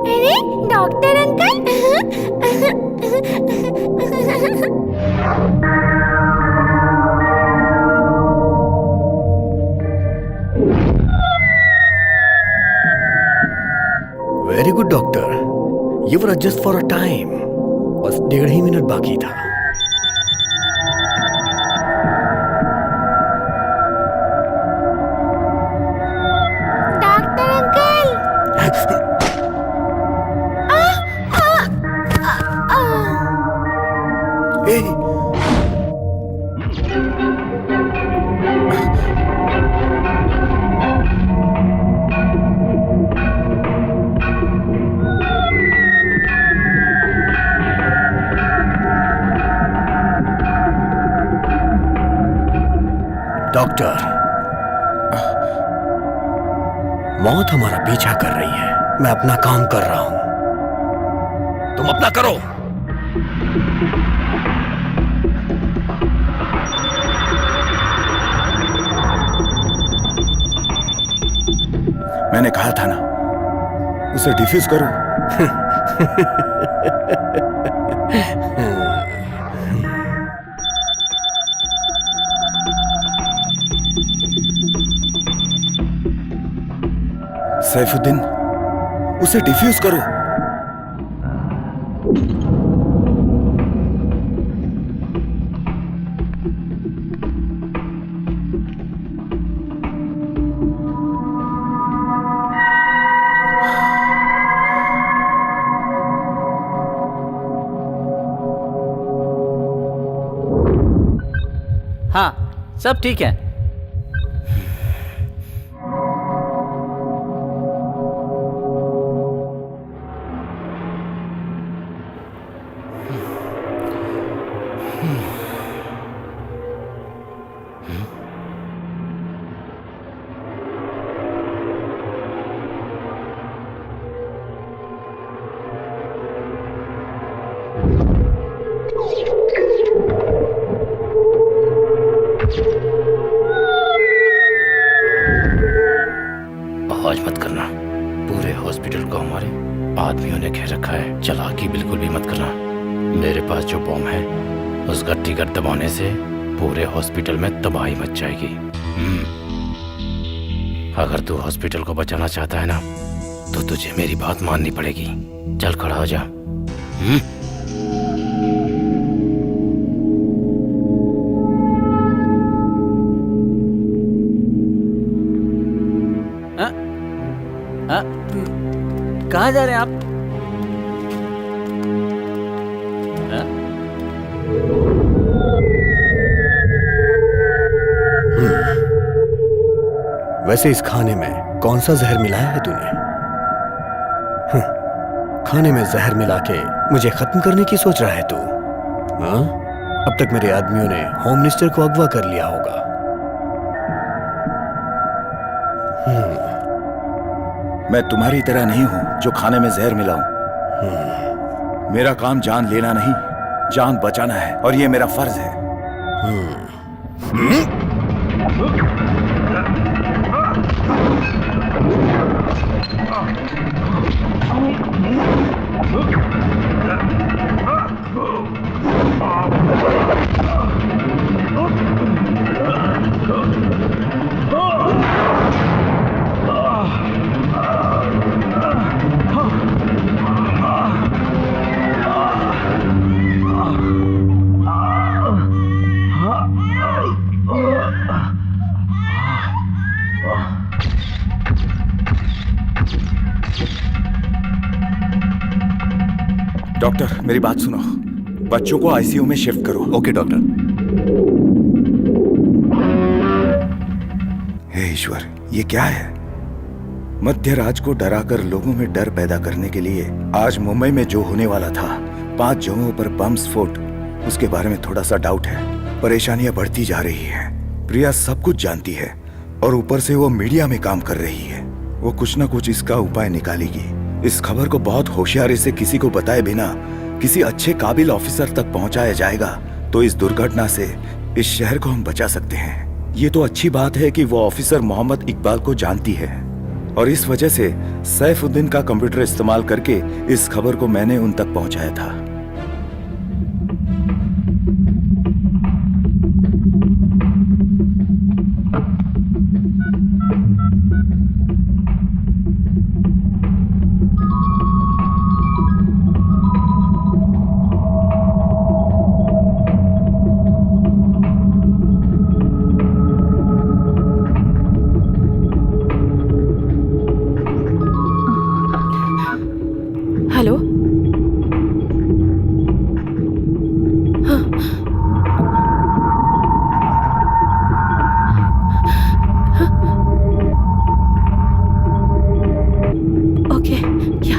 अरे doctor uncle. Very good doctor, you were just for a time. बस 1.5 ही मिनट बाकी था। Doctor uncle. ए, डॉक्टर, मौत हमारा पीछा कर रही है। मैं अपना काम कर रहा हूं, तुम अपना करो। मैंने कहा था ना, उसे डिफ्यूज करो। सैफुद्दीन, उसे डिफ्यूज करो। हाँ सब ठीक है। आवाज मत करना। पूरे हॉस्पिटल को हमारे आदमियों ने घेर रखा है। चालाकी बिल्कुल भी मत करना। मेरे पास जो बॉम्ब है उसका ट्रिगर दबाने से पूरे हॉस्पिटल में तबाही मच जाएगी। अगर तू हॉस्पिटल को बचाना चाहता है ना, तो तुझे मेरी बात माननी पड़ेगी। चल खड़ा हो जा। कहाँ जा रहे हैं आप? हाँ? वैसे इस खाने में कौन सा जहर मिलाया है तूने? खाने में जहर मिला के मुझे खत्म करने की सोच रहा है तू? हाँ? अब तक मेरे आदमियों ने होम मिनिस्टर को अगवा कर लिया होगा। मैं तुम्हारी तरह नहीं हूं जो खाने में जहर मिलाऊं। मेरा काम जान लेना नहीं, जान बचाना है, और ये मेरा फर्ज है। डॉक्टर, मेरी बात सुनो। बच्चों को आईसीयू में शिफ्ट करो। Okay doctor. हे ईश्वर, ये क्या है? मध्य रात को डराकर लोगों में डर पैदा करने के लिए आज मुंबई में जो होने वाला था, 5 जगहों पर बम स्फोट, उसके बारे में थोड़ा सा डाउट है। परेशानियां बढ़ती जा रही हैं। प्रिया सब कुछ जानती है और ऊपर से वो मीडिया में काम कर रही है। वो कुछ ना कुछ इसका उपाय निकालेगी। इस खबर को बहुत होशियारी से किसी को बताए बिना किसी अच्छे काबिल ऑफिसर तक पहुंचाया जाएगा तो इस दुर्घटना से इस शहर को हम बचा सकते हैं। ये तो अच्छी बात है कि वो ऑफिसर मोहम्मद इकबाल को जानती है और इस वजह से सैफुद्दीन का कंप्यूटर इस्तेमाल करके इस खबर को मैंने उन तक पहुंचाया था। हेलो। ओके, क्या?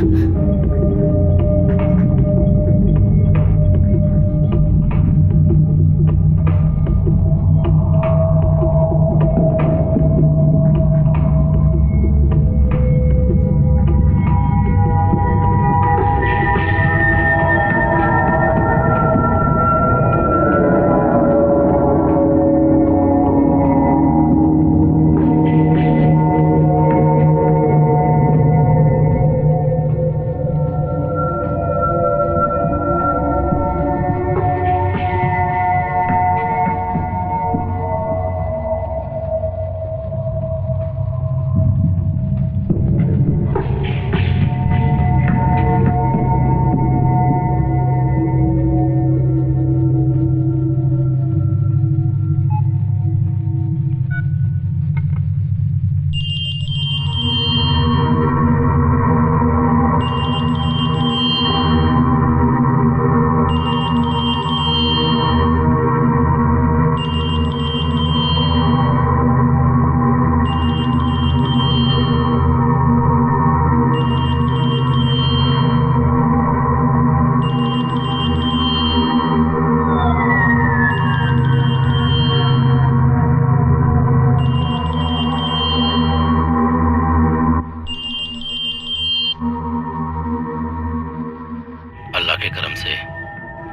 अल्लाह के करम से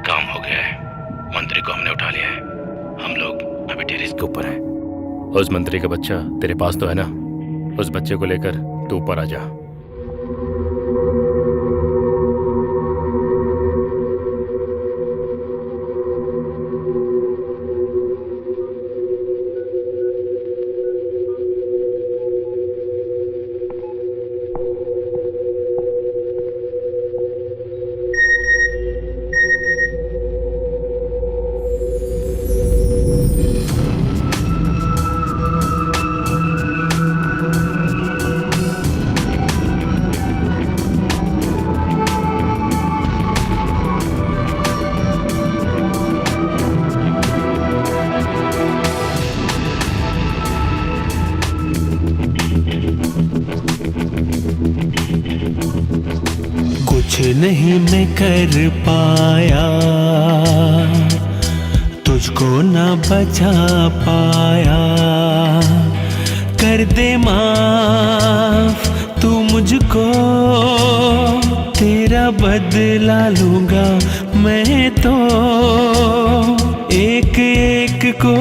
काम हो गया है। मंत्री को हमने उठा लिया है। हम लोग अभी टेरेस के ऊपर हैं। उस मंत्री का बच्चा तेरे पास तो है ना? उस बच्चे को लेकर तू ऊपर आ जा। नहीं मैं कर पाया, तुझको न बचा पाया। कर दे माफ तू मुझको, तेरा बदला लूंगा मैं तो। एक एक को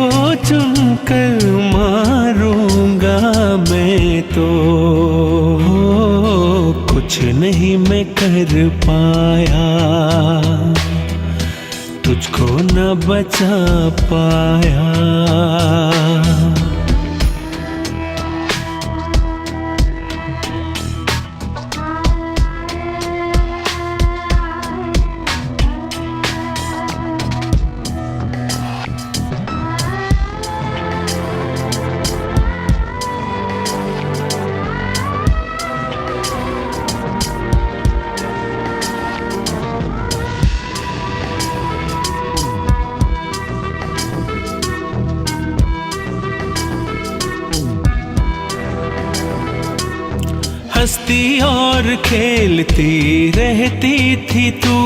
चुनकर मारूंगा मैं तो। कुछ नहीं मैं कर पाया, तुझको न बचा पाया। हंसती और खेलती रहती थी तू,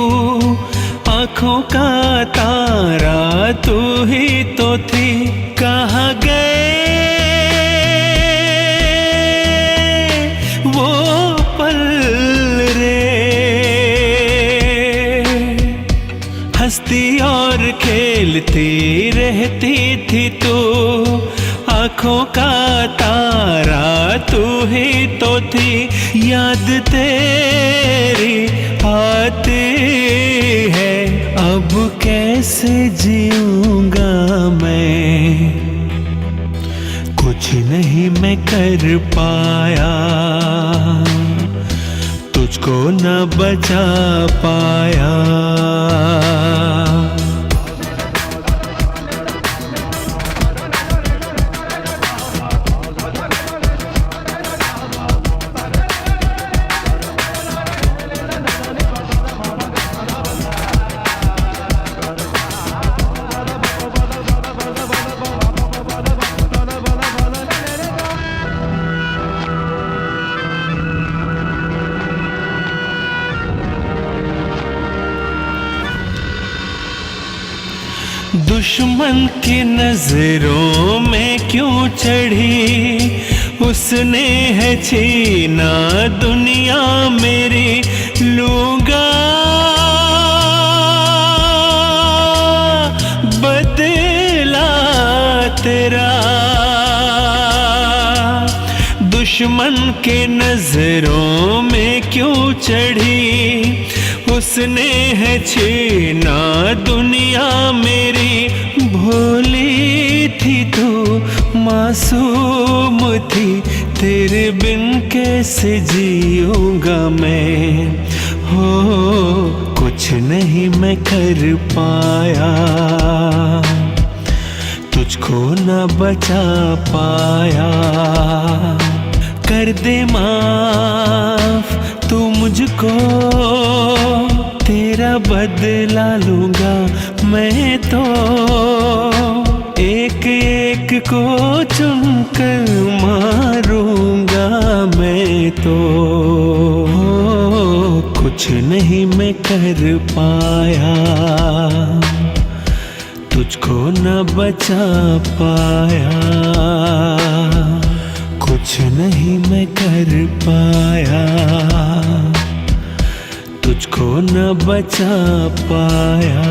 आँखों का तारा तू ही तो थी। कहाँ गए वो पल रे, हंसती और खेलती रहती थी तू, आँखों का तारा तू ही तो थी। याद तेरी आती है, अब कैसे जीऊंगा मैं। कुछ नहीं मैं कर पाया, तुझको न बचा पाया। दुश्मन की नजरों में क्यों चढ़ी, उसने है छीना दुनिया मेरी। लूंगा बदला तेरा, दुश्मन के नजरों में क्यों चढ़ी, उसने है छीना दुनिया मेरी। भोली थी तू मासूम थी, तेरे बिन कैसे जीऊंगा मैं। हो कुछ नहीं मैं कर पाया, तुझको न बचा पाया। कर दे माफ तू मुझको, तेरा बदला लूंगा मैं तो। एक एक को चुनकर मारूंगा मैं तो। कुछ नहीं मैं कर पाया, तुझको न बचा पाया। कुछ नहीं मैं कर पाया, तुझको न बचा पाया।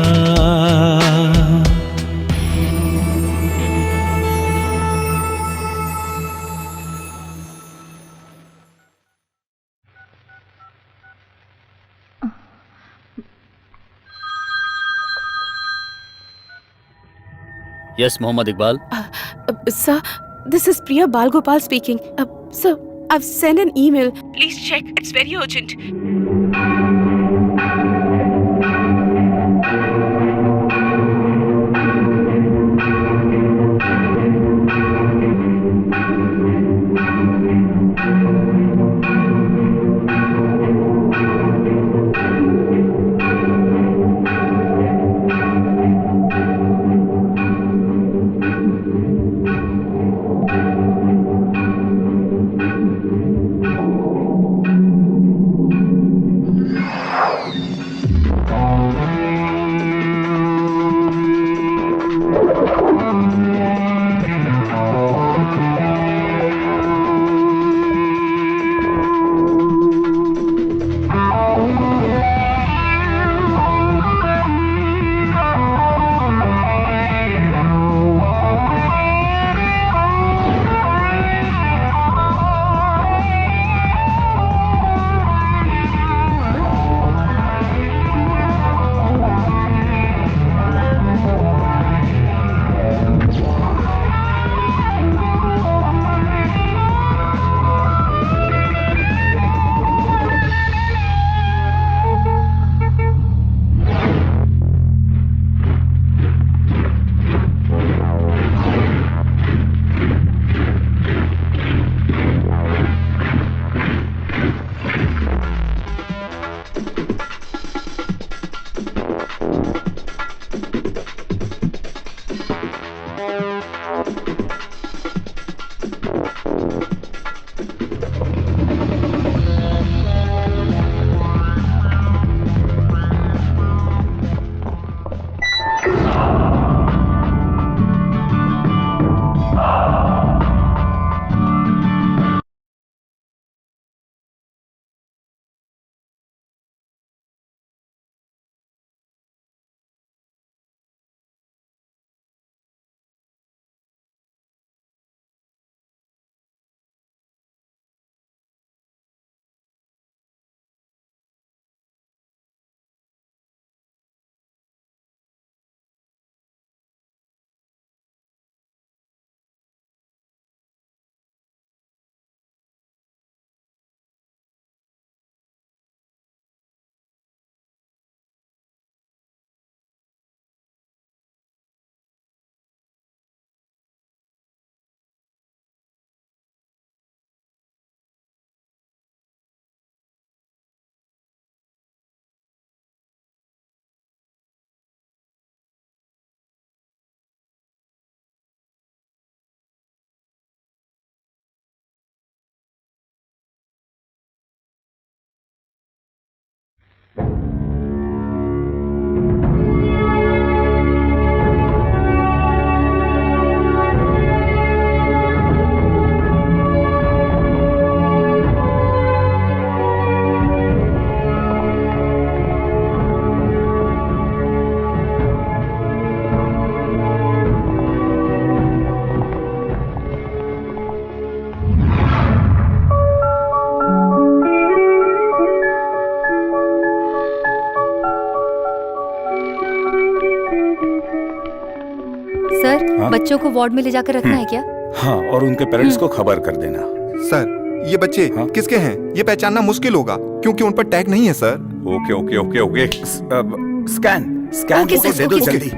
Yes, Mohammad Iqbal. Sir, this is Priya Balgopal speaking. Sir, I've sent an email. Please check. It's very urgent. Sir, हाँ? बच्चों को वार्ड में ले जाकर रखना है क्या? हाँ, और उनके पेरेंट्स को खबर कर देना। सर, ये बच्चे किसके हैं ये पहचानना मुश्किल होगा क्योंकि उन पर टैग नहीं है sir. Okay okay okay okay, scan okay, photo sir, दे दो ओके, सर। जल्दी।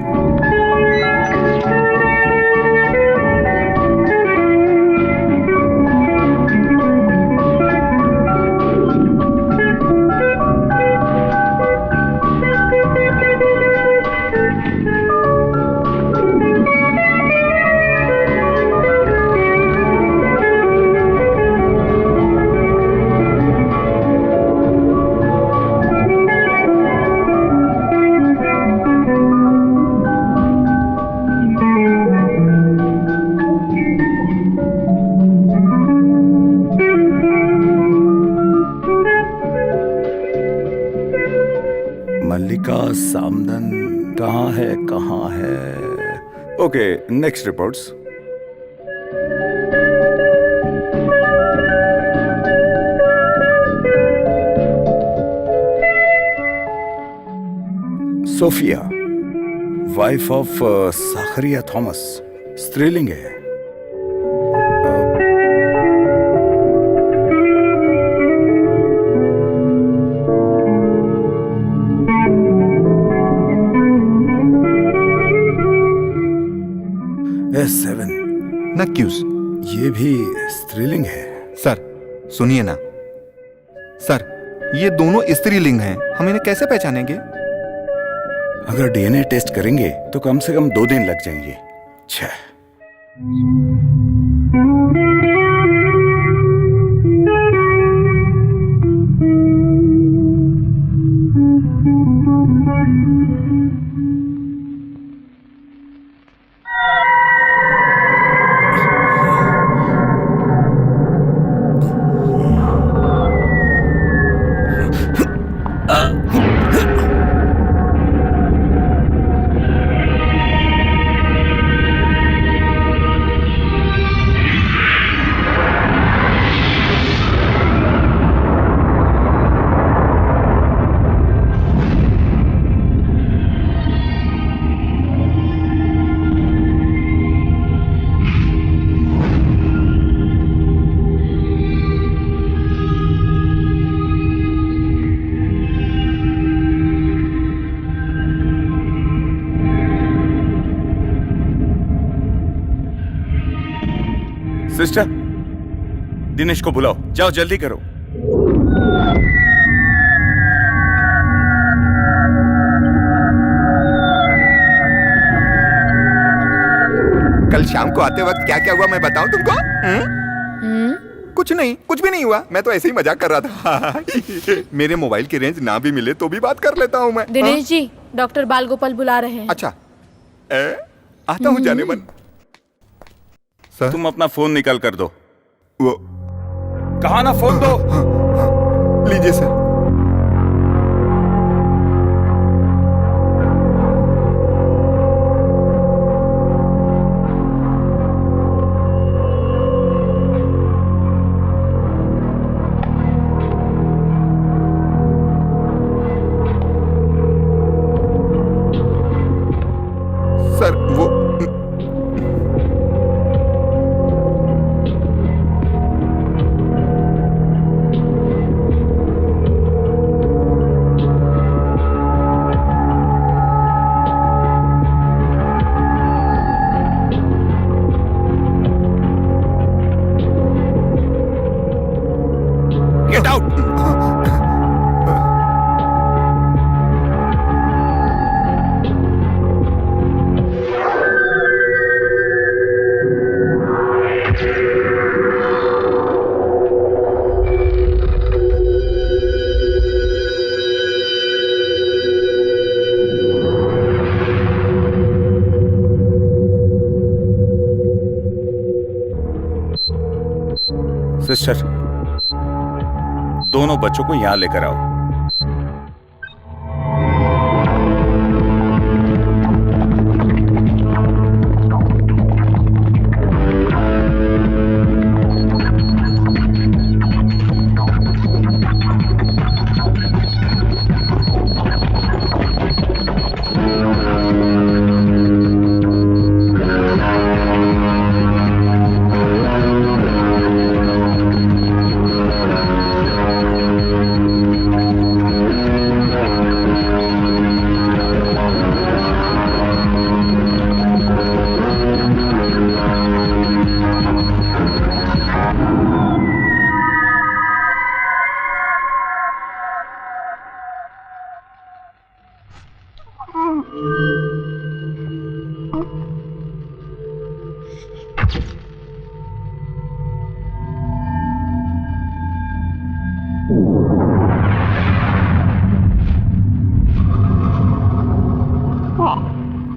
मल्लिका सामदन कहाँ है? Okay, next reports. Sophia, wife of Zachariah Thomas, स्त्रीलिंग है। S7 नक्यूस, ये भी स्त्रीलिंग है। सर सुनिए ना सर, ये दोनों स्त्रीलिंग हैं, हम इन्हें कैसे पहचानेंगे? अगर डीएनए टेस्ट करेंगे तो कम से कम 2 दिन लग जाएंगे। छह। सिस्टर, दिनेश को बुलाओ, जाओ जल्दी करो। कल शाम को आते वक्त क्या क्या हुआ मैं बताऊं तुमको? कुछ नहीं, कुछ भी नहीं हुआ, मैं तो ऐसे ही मजाक कर रहा था। मेरे मोबाइल की रेंज ना भी मिले तो भी बात कर लेता हूँ मैं। दिनेश जी, डॉक्टर बाल गोपाल बुला रहे हैं। अच्छा, आता हूँ जाने मन। सर, तुम अपना फोन निकाल कर दो। वो कहा ना फोन दो। लीजिए सर। सर वो गेट आउट। सिस्टर, दोनों बच्चों को यहां लेकर आओ।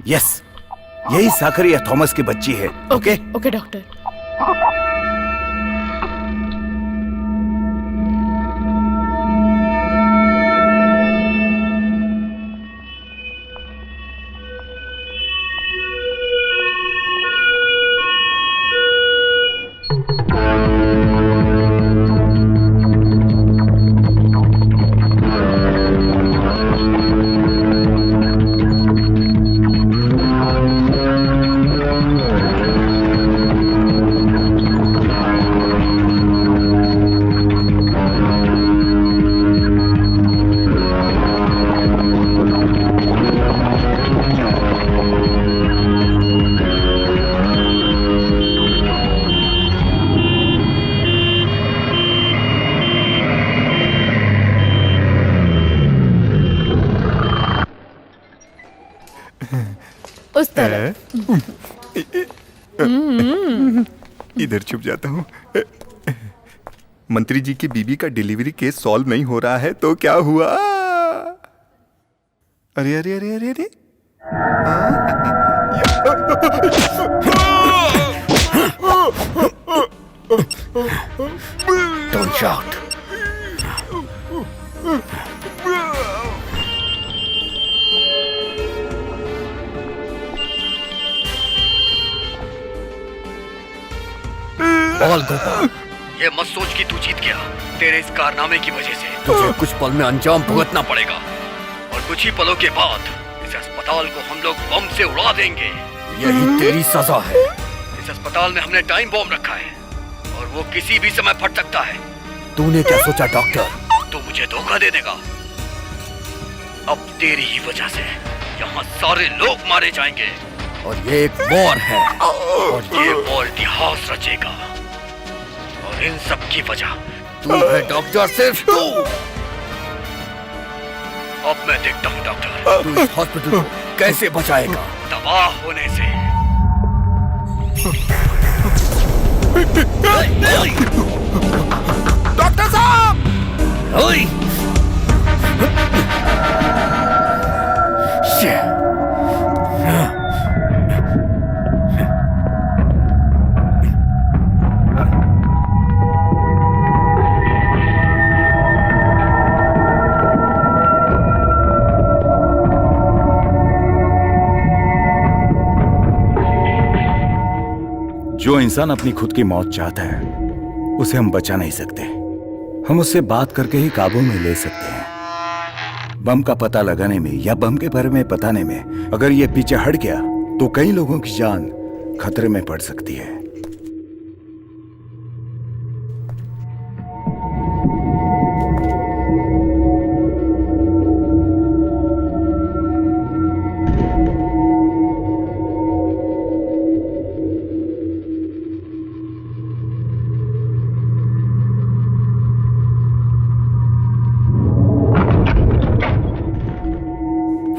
यस, यही साकरिया थॉमस की बच्ची है। Okay okay doctor. उस तरफ। इधर छुप जाता हूँ। मंत्री जी की बीबी का डिलीवरी केस सॉल्व नहीं हो रहा है तो क्या हुआ? अरे अरे अरे अरे अरे Don't shout. बाल गोपाल, ये मत सोच कि तू जीत गया। तेरे इस कारनामे की वजह से तुझे कुछ पल में अंजाम भुगतना पड़ेगा और कुछ ही पलों के बाद इस अस्पताल को हम लोग बम से उड़ा देंगे। यही तेरी सजा है। इस अस्पताल में हमने टाइम बॉम्ब रखा है और वो किसी भी समय फट सकता है। तूने क्या सोचा डॉक्टर? तू मुझे धोखा दे देगा? अब तेरी ही वजह से यहाँ सारे लोग मारे जाएंगे और ये एक वॉर है और ये वॉर इतिहास रचेगा और इन सब की वजह तू है डॉक्टर, सिर्फ तू। अब मैं देखता हूँ डॉक्टर, तू इस हॉस्पिटल को कैसे बचाएगा तबाह होने से। डॉक्टर साहब! जो इंसान अपनी खुद की मौत चाहता है उसे हम बचा नहीं सकते। हम उससे बात करके ही काबू में ले सकते हैं। बम का पता लगाने में या बम के बारे में बताने में अगर ये पीछे हट गया तो कई लोगों की जान खतरे में पड़ सकती है।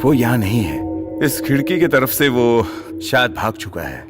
वो यहाँ नहीं है। इस खिड़की की तरफ से वो शायद भाग चुका है।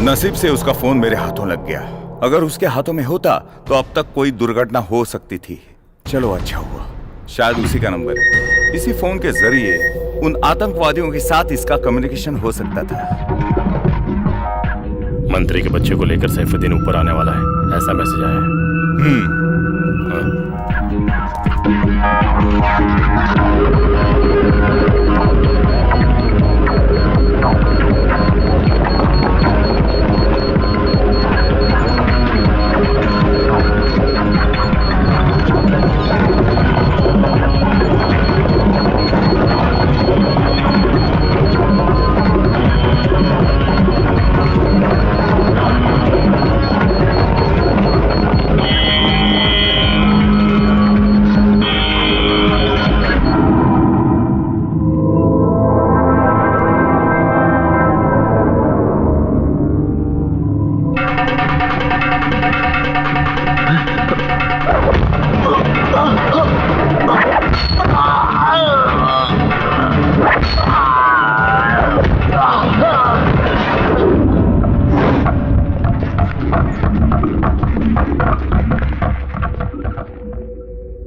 नसीब से उसका फोन मेरे हाथों लग गया। अगर उसके हाथों में होता तो अब तक कोई दुर्घटना हो सकती थी। चलो अच्छा हुआ, शायद उसी का नंबर है। इसी फोन के जरिए उन आतंकवादियों के साथ इसका कम्युनिकेशन हो सकता था। मंत्री के बच्चे को लेकर सैफुद्दीन ऊपर आने वाला है, ऐसा मैसेज आया है।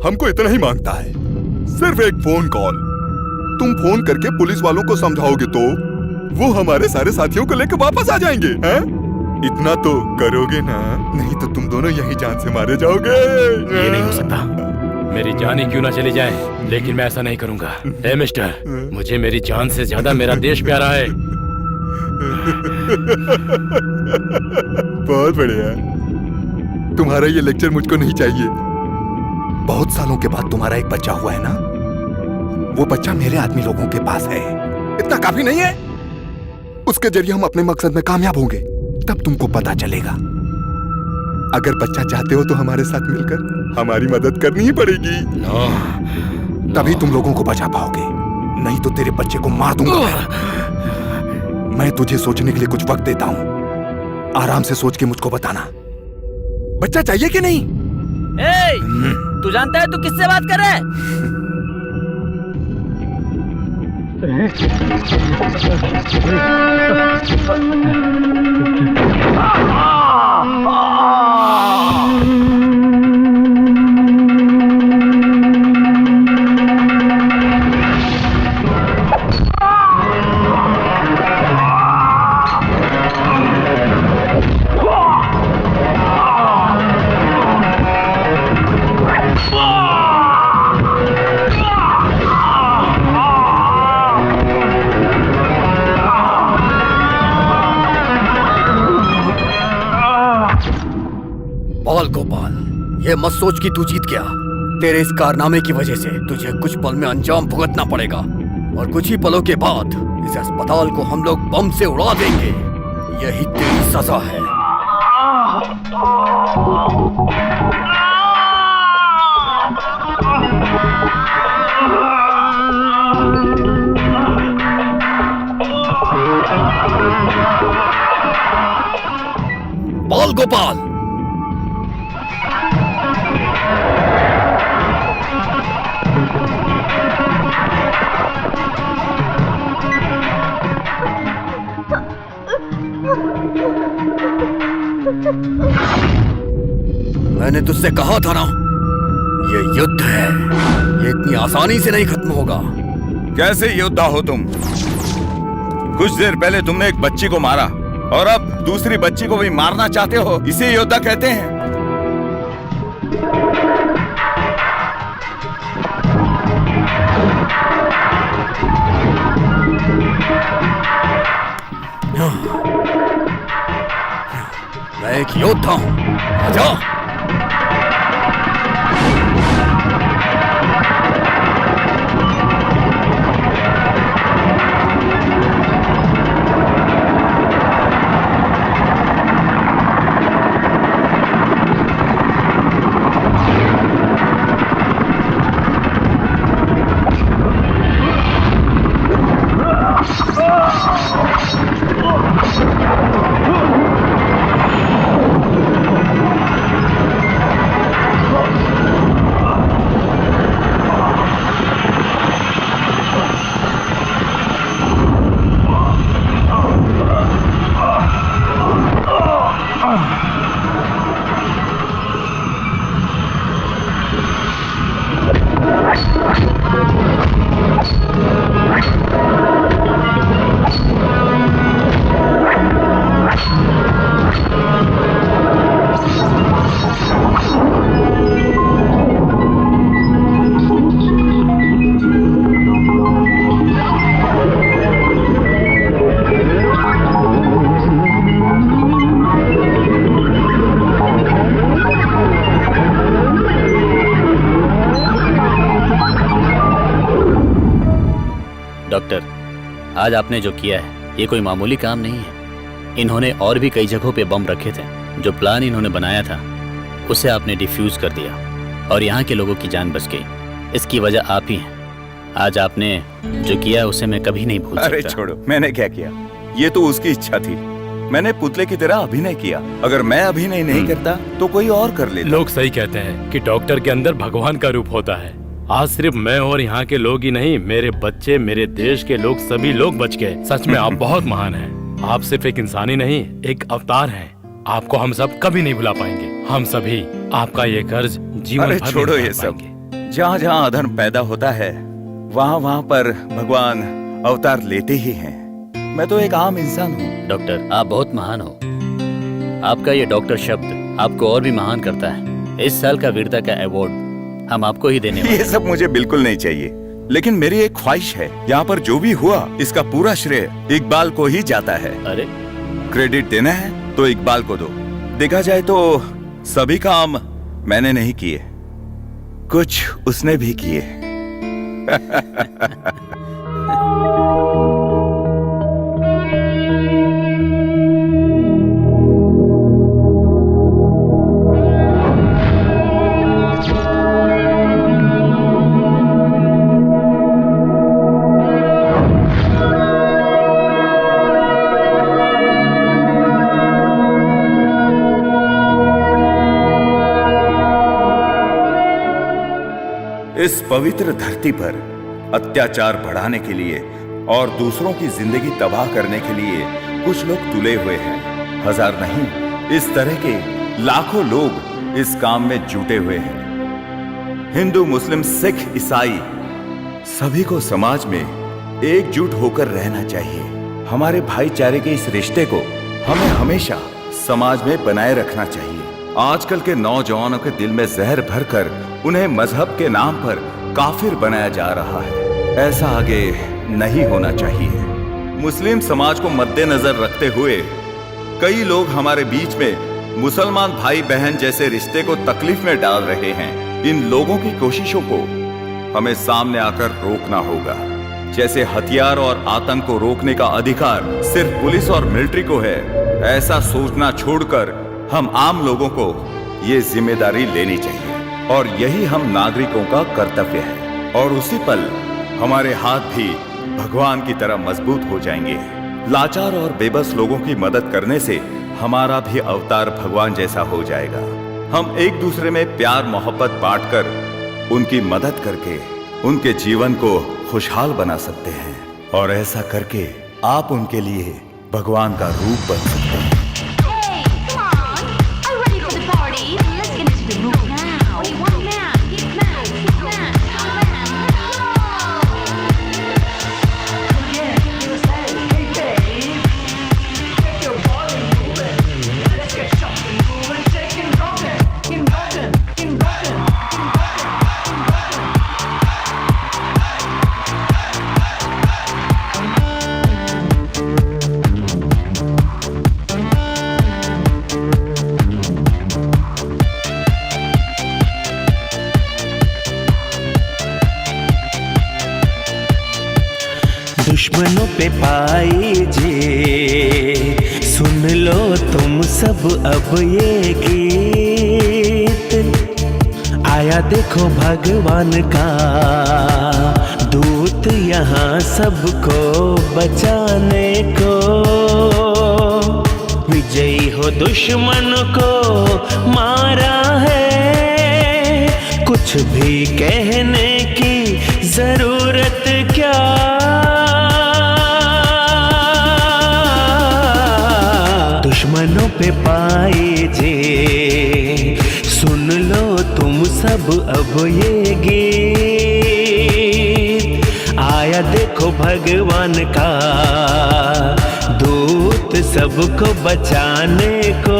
हमको इतना ही मांगता है, सिर्फ एक फोन कॉल। तुम फोन करके पुलिस वालों को समझाओगे तो वो हमारे सारे साथियों को लेकर वापस आ जाएंगे, हैं? इतना तो करोगे ना, नहीं तो तुम दोनों यहीं जान से मारे जाओगे। ये नहीं हो सकता, मेरी जान ही क्यों ना चली जाए, लेकिन मैं ऐसा नहीं करूंगा। ए मिस्टर, मुझे मेरी जान से ज्यादा मेरा देश प्यारा है। बहुत बढ़िया। तुम्हारा ये लेक्चर मुझको नहीं चाहिए। बहुत सालों के बाद तुम्हारा एक बच्चा हुआ है ना, वो बच्चा मेरे आदमी लोगों के पास है। इतना काफी नहीं है? उसके जरिए हम अपने मकसद में कामयाब होंगे, तब तुमको पता चलेगा। अगर बच्चा चाहते हो तो हमारे साथ मिलकर हमारी मदद करनी ही पड़ेगी। तभी तुम लोगों को बचा पाओगे, नहीं तो तेरे बच्चे को मार दूंगा। मैं तुझे सोचने के लिए कुछ वक्त देता हूं, आराम से सोच के मुझको बताना, बच्चा चाहिए कि नहीं? तू जानता है तू किससे बात कर रहा है? बाल गोपाल, ये मत सोच कि तू जीत गया। तेरे इस कारनामे की वजह से तुझे कुछ पल में अंजाम भुगतना पड़ेगा, और कुछ ही पलों के बाद इस अस्पताल को हम लोग बम से उड़ा देंगे। यही तेरी सजा है। बाल गोपाल, मैंने तुझसे कहा था ना, ये युद्ध है, ये इतनी आसानी से नहीं खत्म होगा। कैसे योद्धा हो तुम? कुछ देर पहले तुमने एक बच्ची को मारा और अब दूसरी बच्ची को भी मारना चाहते हो, इसे योद्धा कहते हैं। मैं एक योद्धा हूं, आजा। डॉक्टर, आज आपने जो किया है ये कोई मामूली काम नहीं है। इन्होंने और भी कई जगहों पे बम रखे थे। जो प्लान इन्होंने बनाया था उसे आपने डिफ्यूज कर दिया और यहाँ के लोगों की जान बच गई। इसकी वजह आप ही हैं। आज आपने जो किया उसे मैं कभी नहीं भूल सकता। अरे छोड़ो, मैंने क्या किया? ये तो उसकी इच्छा थी। मैंने पुतले की तरह अभिनय किया। अगर मैं अभिनय नहीं करता तो कोई और कर लेता। लोग सही कहते हैं कि डॉक्टर के अंदर भगवान का रूप होता है। आज सिर्फ मैं और यहाँ के लोग ही नहीं, मेरे बच्चे, मेरे देश के लोग, सभी लोग बच गए। सच में आप बहुत महान हैं। आप सिर्फ एक इंसान ही नहीं, एक अवतार हैं। आपको हम सब कभी नहीं भुला पाएंगे। हम सभी आपका ये कर्ज जीवन भर छोड़ो नहीं ये उतार सब। पाएंगे। जहाँ जहाँ अधर्म पैदा होता है वहाँ वहाँ पर भगवान अवतार लेते ही हैं। मैं तो एक आम इंसान हूँ। डॉक्टर, आप बहुत महान हो। आपका ये डॉक्टर शब्द आपको और भी महान करता है। इस साल का वीरता का अवार्ड हम आपको ही देने वाले ये सब मुझे बिल्कुल नहीं चाहिए, लेकिन मेरी एक ख्वाहिश है, यहाँ पर जो भी हुआ इसका पूरा श्रेय इकबाल को ही जाता है। अरे, क्रेडिट देना है तो इकबाल को दो। देखा जाए तो सभी काम मैंने नहीं किए, कुछ उसने भी किए। इस पवित्र धरती पर अत्याचार बढ़ाने के लिए और दूसरों की जिंदगी तबाह करने के लिए कुछ लोग तुले हुए हैं। हजार नहीं, इस तरह के लाखों लोग इस काम में जुटे हुए हैं। हिंदू, मुस्लिम, सिख, ईसाई सभी को समाज में एकजुट होकर रहना चाहिए। हमारे भाईचारे के इस रिश्ते को हमें हमेशा समाज में बनाए रखना चाहिए। आजकल के नौजवानों के दिल में जहर भरकर उन्हें मजहब के नाम पर काफिर बनाया जा रहा है। ऐसा आगे नहीं होना चाहिए। मुस्लिम समाज को मद्देनजर रखते हुए कई लोग हमारे बीच में मुसलमान भाई बहन जैसे रिश्ते को तकलीफ में डाल रहे हैं। इन लोगों की कोशिशों को हमें सामने आकर रोकना होगा। जैसे हथियार और आतंक को रोकने का अधिकार सिर्फ पुलिस और मिलिट्री को है, ऐसा सोचना छोड़कर हम आम लोगों को ये जिम्मेदारी लेनी चाहिए और यही हम नागरिकों का कर्तव्य है। और उसी पल हमारे हाथ भी भगवान की तरह मजबूत हो जाएंगे। लाचार और बेबस लोगों की मदद करने से हमारा भी अवतार भगवान जैसा हो जाएगा। हम एक दूसरे में प्यार मोहब्बत बांटकर उनकी मदद करके उनके जीवन को खुशहाल बना सकते हैं और ऐसा करके आप उनके लिए भगवान का रूप बन सकते हैं। दुश्मनों पे पाई जे, सुन लो तुम सब अब ये गीत। आया देखो भगवान का दूत यहाँ सबको बचाने को। विजयी हो दुश्मन को मारा है, कुछ भी कहने की जरूरत क्या। दुश्मनों पे पाए जे, सुन लो तुम सब अब ये गीत। आया देखो भगवान का दूत सबको बचाने को।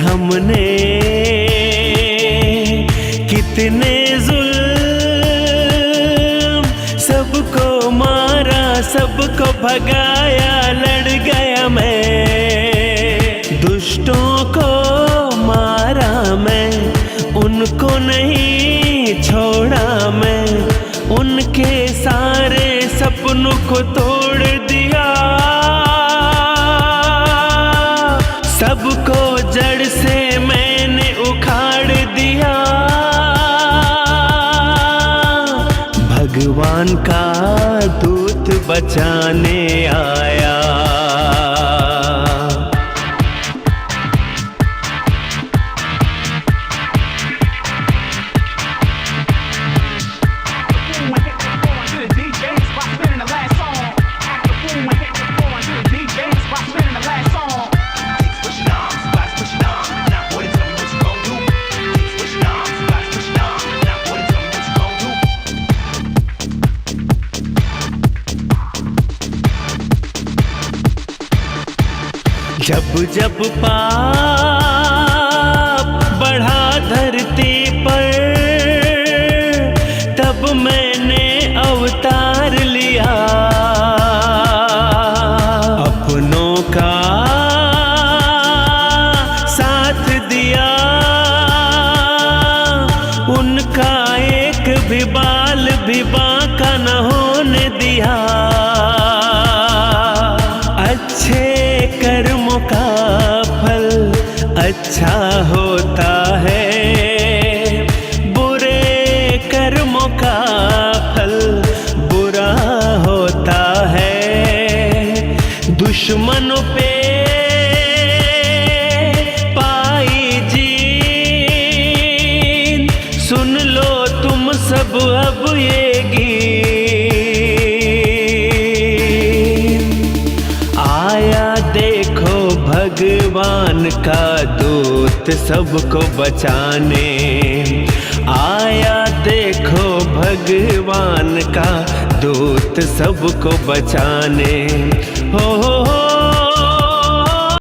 हमने कितने जुल्म, सबको मारा सबको भगाया, लड़ गया मैं। दुष्टों को मारा मैं, उनको नहीं छोड़ा मैं। उनके सारे सपनों को तोड़ दिया, सबको जड़ से मैं बचाने आया। जब जब पाप बढ़ा धरती पर, तब मैंने अवतार लिया। अपनों का साथ दिया, उनका एक भी बाल भी बांका न होने दिया। अच्छे कर्मों का फल अच्छा होता है, बुरे कर्मों का फल बुरा होता है। दुश्मनों पे पाई जीत, सुन लो तुम सब अब ये गीत। आया देखो भगवान का दूत सबको बचाने, आया देखो भगवान का दूत सबको बचाने। हो